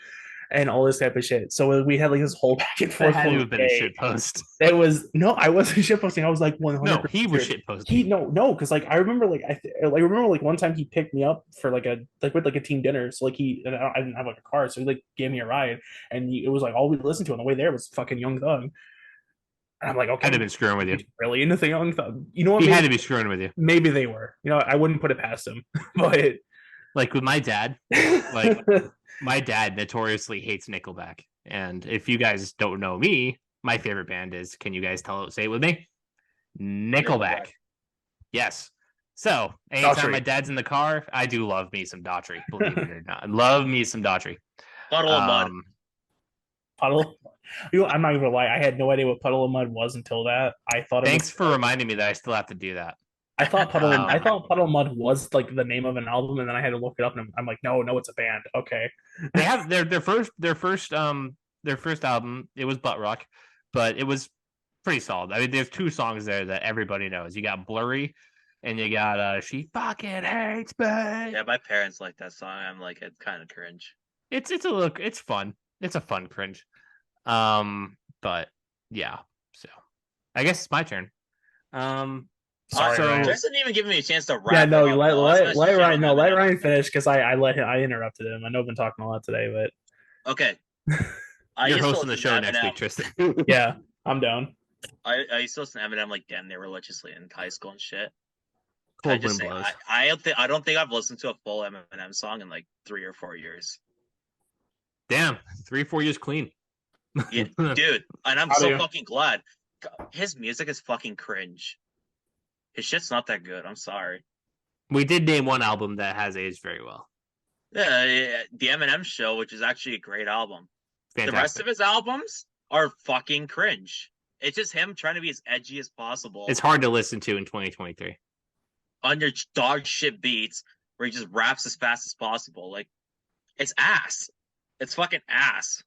and all this type of shit. So we had like this whole back and That forth had for to a have been a day. shit post. It was no, I wasn't shitposting. I was like 100%. No, he was shit He posting. no, because like I remember like I remember like one time he picked me up for like a like with like a team dinner. So like I didn't have like a car, so he like gave me a ride, and it was like all we listened to on the way there was fucking Young Thug. And I'm like, Had to okay, have been screwing with you. he's really into the Young Thug. You know what? He Maybe, had to be screwing with you. maybe they were. You know, I wouldn't put it past him, but Like with my dad, like my dad notoriously hates Nickelback. And if you guys don't know me, my favorite band is, can you guys say it with me? Nickelback. Yes. So anytime Daughtry. my dad's in the car, I do love me some Daughtry, believe it or not. Love me some Daughtry. Puddle of Mud. Puddle. You know, I'm not even gonna lie. I had no idea what Puddle of Mud was until that. I thought it Thanks was. for reminding me that I still have to do that. I thought I Um, thought Puddle of Mud was like the name of an album, and then I had to look it up, and I'm like, no, it's a band. Okay. They have their first album. It was butt rock, but it was pretty solid. I mean, there's two songs there that everybody knows. You got Blurry, and you got She Fucking Hates Me. Yeah, my parents like that song. I'm like, it's kind of cringe. It's a look. It's fun. It's a fun cringe. But yeah. So I guess it's my turn. Sorry, so Ryan. Just didn't even give me a chance to rap. Yeah, no, it up, let though. That's Ryan shit on Eminem. Ryan finish because I interrupted him. I know I've been talking a lot today, but Okay. I you're used to hosting the listen show to next Eminem. week, Tristan. yeah, I'm down. I used to listen to Eminem like damn near religiously in high school and shit. Cold I just wind say blows. I don't think I've listened to a full Eminem song in like 3 or 4 years. Damn, 3-4 years clean. Yeah, dude, and I'm How do so you? fucking glad. His music is fucking cringe. His shit's not that good. I'm sorry. We did name one album that has aged very well. Yeah, the Eminem Show, which is actually a great album. Fantastic. The rest of his albums are fucking cringe. It's just him trying to be as edgy as possible. It's hard to listen to in 2023. Under dog shit beats where he just raps as fast as possible. Like, it's ass. It's fucking ass.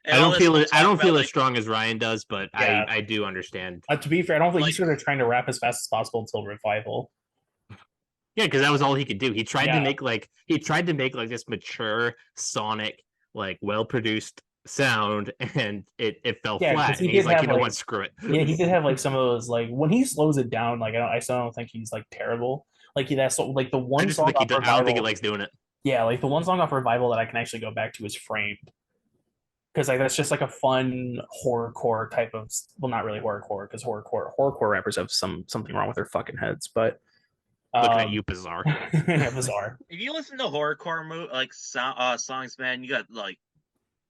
And I all don't this feel it. talk I don't about, feel as like, strong as Ryan does, but Yeah. I do understand. To be fair, I don't think Like- he's sort of trying to rap as fast as possible until Revival. Yeah, because that was all he could do. He tried Yeah. to make like this mature, sonic, like well produced sound, and it fell Yeah, 'cause flat. he And he's did like, have, you know like- what? Screw it. Yeah, he did have like some of those like when he slows it down. Like I still don't think he's like terrible. Like that's so like the I one just song think off I don't think he Revival. likes doing it. Yeah, like the one song off Revival that I can actually go back to is Framed. Because like that's just like a fun horrorcore type of well, not really horrorcore because horrorcore rappers have something wrong with their fucking heads. But Looking at you, bizarre. bizarre. if you listen to horrorcore songs, man, you got like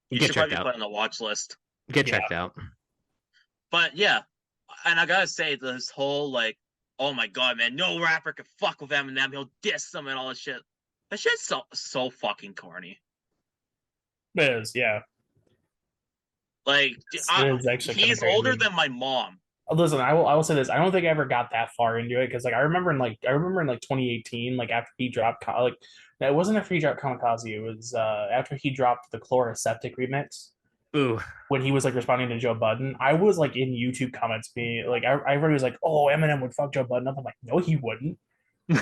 you Get should checked probably out. put on the watch list. Get Yeah. checked out. But yeah, and I gotta say this whole like, oh my god, man, no rapper can fuck with Eminem. He'll diss them and all this shit. That shit's so fucking corny. It is, yeah. Like, It's actually kinda he's crazy. older than my mom. Listen, I will say this. I don't think I ever got that far into it because like I remember in 2018, like after he dropped that wasn't after he dropped Kamikaze. It was after he dropped the Chloraseptic remix. Ooh. when he was like responding to Joe Budden. I was like in YouTube comments being like, everybody was like, "Oh, Eminem would fuck Joe Budden up." I'm like, no, he wouldn't. He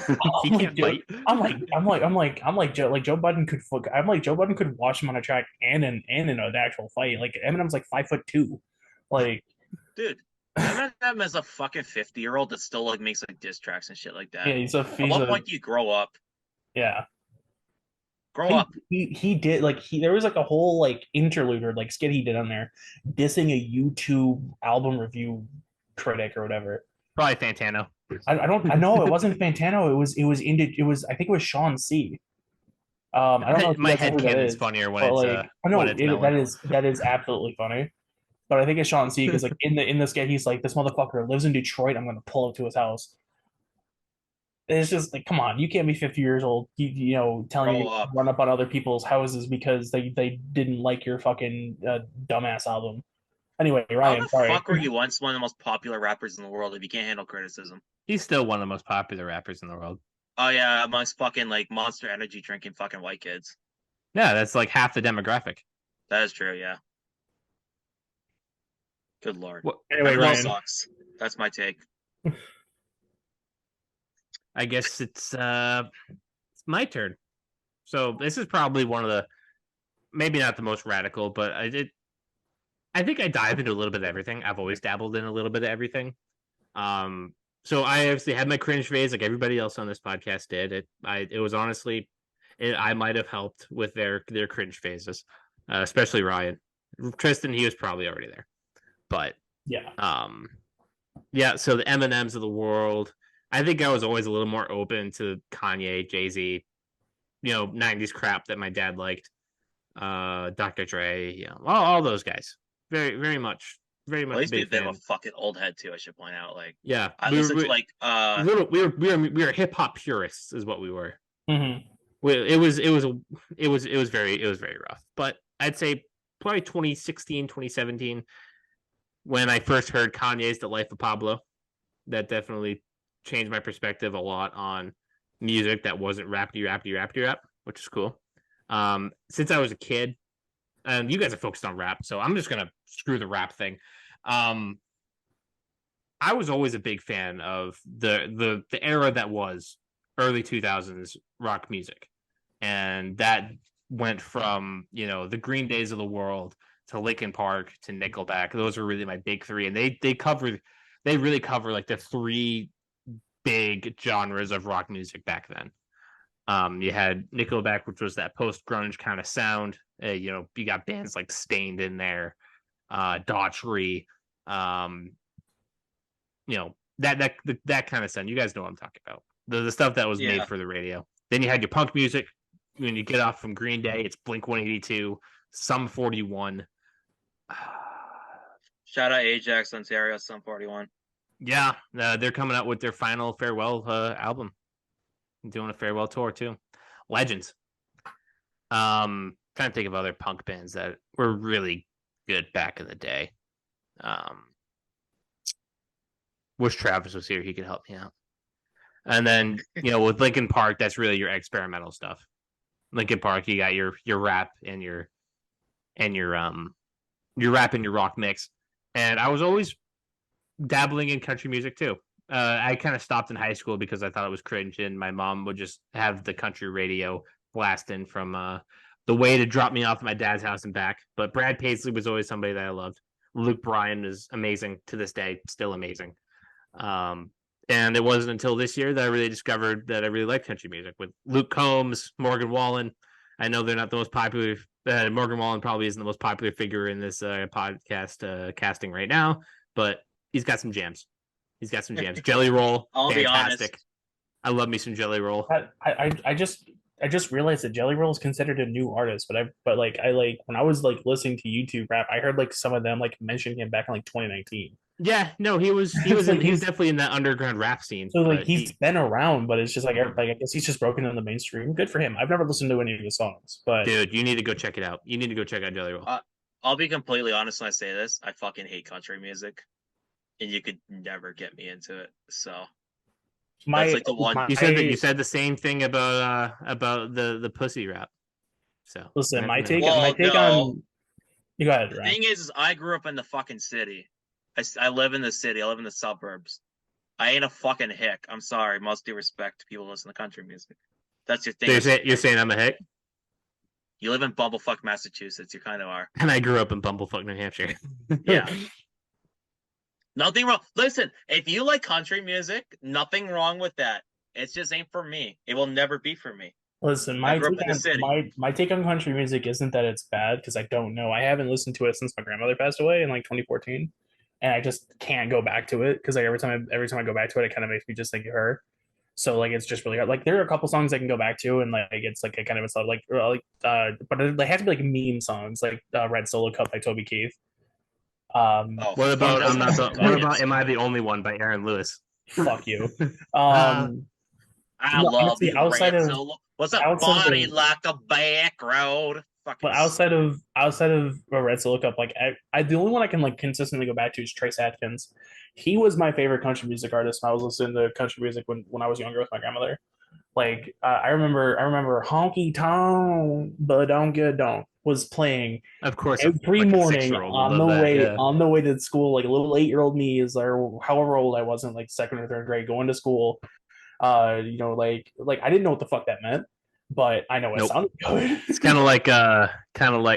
I'm like, can't fight. Joe Budden could fuck. I'm like Joe Budden could watch him on a track and in an actual fight. Like Eminem's like 5'2". Like, Dude, Eminem is a fucking 50-year-old that still like makes like diss tracks and shit like that. yeah, At what point do you grow up? yeah. Grow up. He did like there was like a whole like interlude or like skit he did on there dissing a YouTube album review critic or whatever. Probably Fantano. I know it wasn't Fantano. It was I think it was Sean C. I don't know if My you guys know head who that canon's is, funnier when but it's like I know when it's melon. that is absolutely funny. But I think it's Sean C because like in the skit he's like, this motherfucker lives in Detroit. I'm gonna pull up to his house. It's just like, come on, you can't be 50 years old, you know, telling Grow you to up. run up on other people's houses because they didn't like your fucking dumbass album. Anyway, How Ryan, the sorry. fuck were you once one of the most popular rappers in the world if you can't handle criticism? He's still one of the most popular rappers in the world. Oh yeah, amongst fucking like Monster Energy drinking fucking white kids. Yeah, that's like half the demographic. That is true, yeah. Good lord. What, Anyway, Everyone Ryan. sucks. That's my take. I guess it's my turn. So this is probably one of the, maybe not the most radical, but I think I dive into a little bit of everything. I've always dabbled in a little bit of everything. So I obviously had my cringe phase like everybody else on this podcast did. It was honestly, I might have helped with their cringe phases, especially Ryan. Tristin, he was probably already there, but Yeah. yeah. So the M&Ms of the world, I think I was always a little more open to Kanye, Jay-Z, 90s crap that my dad liked, Dr. Dre, all those guys. Very, very much At least be a big bit fan. of a fucking old head too, I should point out. Like Yeah, I listened to like we were hip hop purists, is what we were. Mm-hmm. It was very rough. But I'd say probably 2016, 2017, when I first heard Kanye's "The Life of Pablo," that definitely changed my perspective a lot on music that wasn't rap, which is cool. Since I was a kid, and you guys are focused on rap, so I'm just gonna screw the rap thing. I was always a big fan of the era that was early 2000s rock music, and that went from the Green Days of the world to Linkin Park to Nickelback. Those are really my big three, and they really cover like the three big genres of rock music back then. You had Nickelback, which was that post grunge kind of sound. You got bands like Stained in there, Daughtry, that kind of sound. You guys know what I'm talking about. The stuff that was made for the radio. Then you had your punk music. When you get off from Green Day, it's Blink 182, Sum 41. shout out Ajax, Ontario, Sum 41. Yeah, they're coming out with their final farewell album. Doing a farewell tour too. Legends. Trying to think of other punk bands that were really good back in the day. Wish Travis was here; he could help me out. And then with Linkin Park, that's really your experimental stuff. Linkin Park, you got your rap and your rap and your rock mix. And I was always dabbling in country music too. I kind of stopped in high school because I thought it was cringe, and my mom would just have the country radio blasting from the way to drop me off at my dad's house and back. But Brad Paisley was always somebody that I loved. Luke Bryan is amazing to this day, still amazing. And it wasn't until this year that I really discovered that I really like country music with Luke Combs, Morgan Wallen. I know they're not the most popular. Morgan Wallen probably isn't the most popular figure in this podcast casting right now, but he's got some jams. Jelly Roll, I'll fantastic. be honest. I love me some Jelly Roll. I just realized that Jelly Roll is considered a new artist, but when I was like listening to YouTube rap, I heard like some of them like mention him back in like 2019. Yeah, no, he was definitely in that underground rap scene. So like he's been around, but it's just like I guess he's just broken in the mainstream. Good for him. I've never listened to any of his songs, but dude, you need to go check it out. You need to go check out Jelly Roll. I'll be completely honest when I say this. I fucking hate country music, and you could never get me into it. So that's like the one. You said the same thing about the pussy rap. So listen, my take Well, on You go ahead, The Ryan. thing is I grew up in the fucking city. I live in the city. I live in the suburbs. I ain't a fucking hick. I'm sorry. Most due respect to people who listen to country music. That's your thing. So you're saying I'm a hick? You live in Bumblefuck, Massachusetts. You kind of are. And I grew up in Bumblefuck, New Hampshire. Yeah. Nothing wrong. Listen, if you like country music, nothing wrong with that. It just ain't for me. It will never be for me. Listen, I my grew up take in the on city. my take on country music isn't that it's bad because I don't know. I haven't listened to it since my grandmother passed away in like 2014, and I just can't go back to it because like every time I go back to it, it kind of makes me just think of her. So like it's just really hard. Like there are a couple songs I can go back to and like it's like a kind of a song but they have to be like meme songs like Red Solo Cup by Toby Keith. Oh, What about fuck, that's what about hilarious. Am I the Only One by Aaron Lewis? Fuck you. Uh, I No, love honestly, you, Red Solo. What's up, outside body of like a back road? but Fucking outside of a Red Solo Cup, like I the only one I can like consistently go back to is Trace Atkins. He was my favorite country music artist when I was listening to country music when I was younger with my grandmother. Like I remember Honky Tonk, but don't get don't was playing of course, a every fucking morning 6-year-old would love that. Yeah. on the way to school. Like a little 8-year-old me is or however old I wasn't, like second or third grade, going to school. Like I didn't know what the fuck that meant, but I know it Nope. sounded good. It's kind of like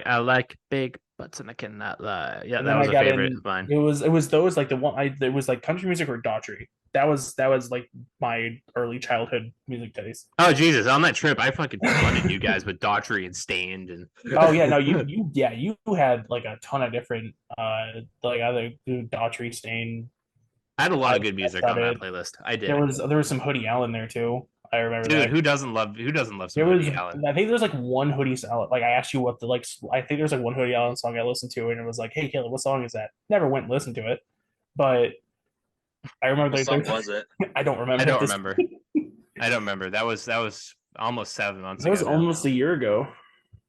I like big butts and I cannot lie. Yeah, And that then was I a got favorite in. of mine. It was those like the one I it was like country music or Daughtry. That was like my early childhood music taste. Oh Jesus! On that trip, I fucking flooded you guys with Daughtry and Stained and. Oh yeah, no, you had like a ton of different like other Daughtry, Stain. I had a lot of good I music on that started. playlist. I There did, was some Hoodie Allen there too. I remember dude. that. Who doesn't love some There was Woody Allen? I think there's like one Hoodie Allen. Like I asked you what the like I think there's like one Hoodie Allen song I listened to and it was like, hey Caleb, what song is that? Never went and listened to it, but I remember what like song was it? I don't remember. I don't this. remember. I don't remember. That was almost 7 months That was ago. Now. almost a year ago.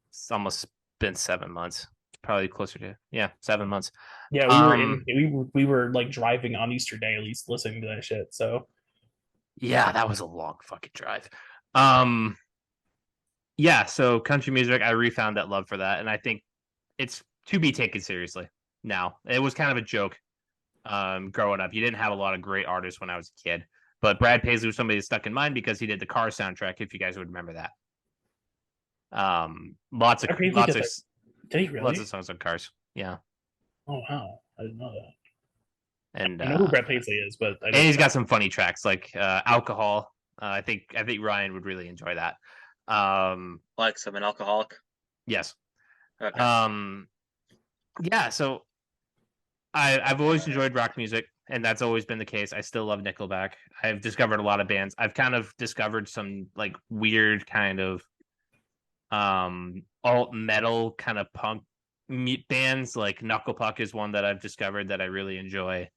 It's almost been 7 months. Probably closer to 7 months. Yeah, we were like driving on Easter Day at least listening to that shit. So Yeah, that was a long fucking drive. Yeah, so country music, I refound that love for that, and I think it's to be taken seriously now. It was kind of a joke growing up. You didn't have a lot of great artists when I was a kid, but Brad Paisley was somebody that stuck in mind because he did the Car soundtrack, if you guys would remember that. Lots of did he really? lots of songs on Cars. Yeah. Oh wow, I didn't know that. And I know who Brad Paisley is, but and he's got some funny tracks like Alcohol. I think Ryan would really enjoy that. Like some an alcoholic. Yes. Okay. Yeah, so I've always enjoyed rock music, and that's always been the case. I still love Nickelback. I've discovered a lot of bands. I've kind of discovered some like weird kind of alt metal kind of punk meat bands. Like Knuckle Puck is one that I've discovered that I really enjoy.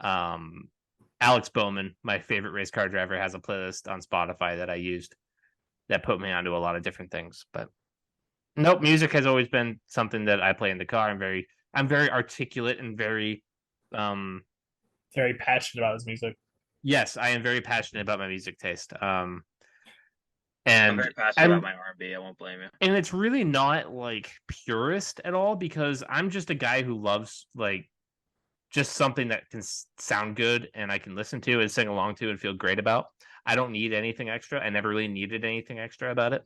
Alex Bowman, my favorite race car driver, has a playlist on Spotify that I used that put me onto a lot of different things. But nope, music has always been something that I play in the car. I'm very articulate and very passionate about his music. Yes, I am very passionate about my music taste. And I'm very passionate about my R&B. I won't blame you. And it's really not like purist at all because I'm just a guy who loves like just something that can sound good and I can listen to and sing along to and feel great about. I don't need anything extra. I never really needed anything extra about it,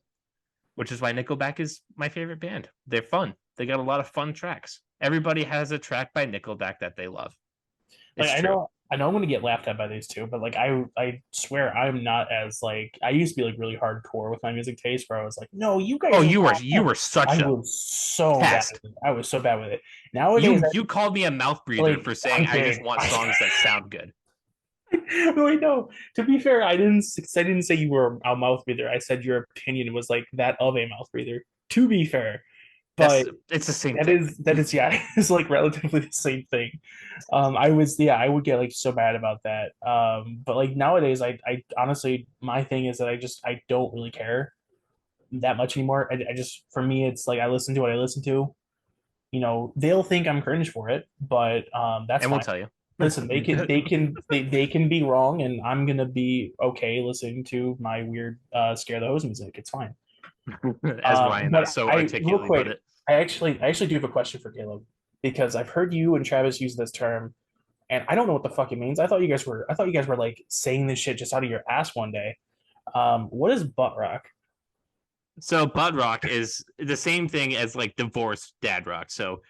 which is why Nickelback is my favorite band. They're fun. They got a lot of fun tracks. Everybody has a track by Nickelback that they love. Like I know I'm going to get laughed at by these two, but like I swear I'm not as like I used to be like really hardcore with my music taste where I was like, no, you guys. Oh, you were such I a was so pest. bad. I was so bad with it. Nowadays, you called me a mouth breather like, for saying I just want songs that sound good. Wait, no. To be fair, I didn't say you were a mouth breather. I said your opinion was like that of a mouth breather. To be fair, but it's the same thing. That is it's like relatively the same thing. I would get like so bad about that. But like nowadays, I honestly my thing is that I don't really care that much anymore. I just for me it's like I listen to what I listen to. You know, they'll think I'm cringe for it, but that's and fine. we'll tell you. Listen, they can be wrong, and I'm gonna be okay listening to my weird scare the hose music. It's fine. As Ryan but so real articulately quick, put it. I actually do have a question for Caleb because I've heard you and Travis use this term, and I don't know what the fuck it means. I thought you guys were like saying this shit just out of your ass one day. What is butt rock? So butt rock is the same thing as like divorced dad rock. So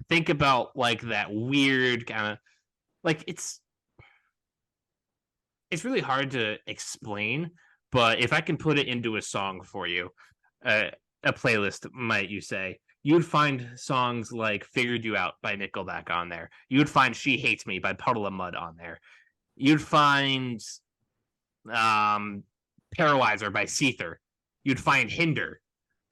think about like that weird kind of like it's really hard to explain, but if I can put it into a song for you, a playlist, might you say, you'd find songs like Figured You Out by Nickelback on there. You'd find She Hates Me by Puddle of Mud on there. You'd find Paralyzer by Seether. You'd find Hinder.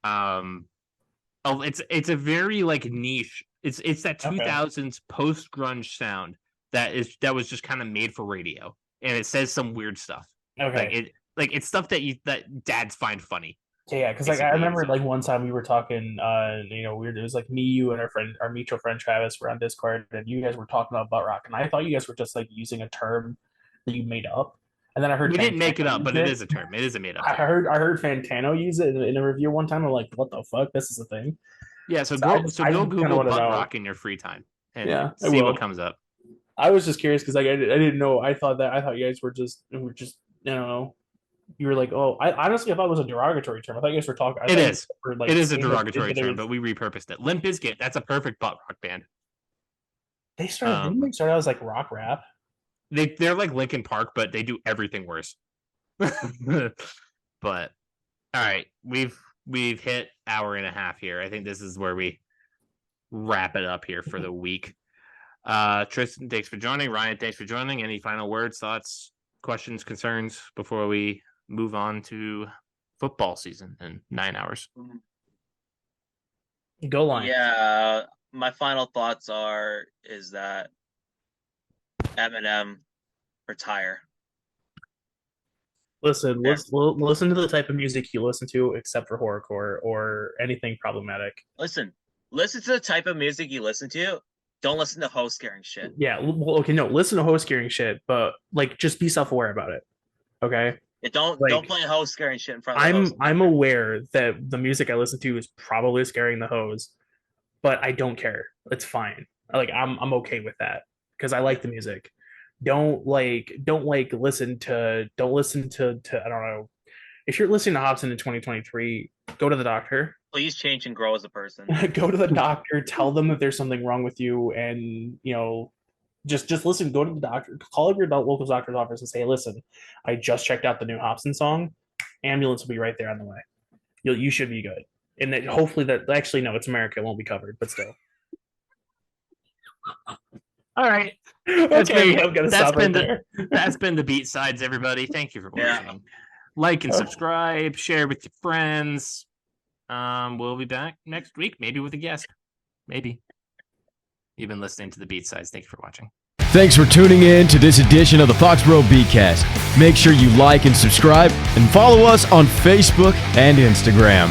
It's a very like niche. It's that 2000s post grunge sound that was just kind of made for radio, and it says some weird stuff. Okay, it's stuff that dads find funny. yeah, because like I remember like one time we were talking, it was like me, you, and our mutual friend Travis were on Discord, and you guys were talking about butt rock, and I thought you guys were just like using a term that you made up, and then I heard we didn't make it up, but it it. is a term. It is a made up. I heard Fantano use it in a review one time. I'm like, what the fuck? This is a thing. Yeah, so go Google butt rock in your free time and see what comes up. I was just curious because like I didn't know. I thought you guys were just you were like, oh, I honestly thought it was a derogatory term. I thought you guys were talking. It is a derogatory term, but we repurposed it. Limp Bizkit, that's a perfect butt rock band. They started out as like rock rap. They're like Linkin Park, but they do everything worse. But all right, we've hit hour and a half here. I think this is where we wrap it up here for the week. Tristin, thanks for joining. Ryan, thanks for joining. Any final words, thoughts, questions, concerns before we move on to football season in 9 hours? Go Lions. Yeah, my final thoughts is that Eminem retire. Listen to the type of music you listen to, except for horrorcore or anything problematic. Listen to the type of music you listen to. Don't listen to host scaring shit. Yeah, well, okay, no, listen to host scaring shit, but like just be self-aware about it. Okay? Don't play host scaring shit in front of the host. I'm aware that the music I listen to is probably scaring the hose, but I don't care. It's fine. Like I'm okay with that because I like the music. Don't listen to I don't know. If you're listening to Hobson in 2023, go to the doctor. Please change and grow as a person. Go to the doctor, tell them that there's something wrong with you, and just listen. Go to the doctor, call up your local doctor's office and say, "Listen, I just checked out the new Hobson song. Ambulance will be right there on the way. You should be good." And that hopefully actually no, it's America, it won't be covered, but still. All right. That's been the BeatSides, everybody. Thank you for watching. Yeah. Like and subscribe, share with your friends. We'll be back next week, maybe with a guest. Maybe. You've been listening to the BeatSides. Thank you for watching. Thanks for tuning in to this edition of the Foxboro BeatCast. Make sure you like and subscribe and follow us on Facebook and Instagram.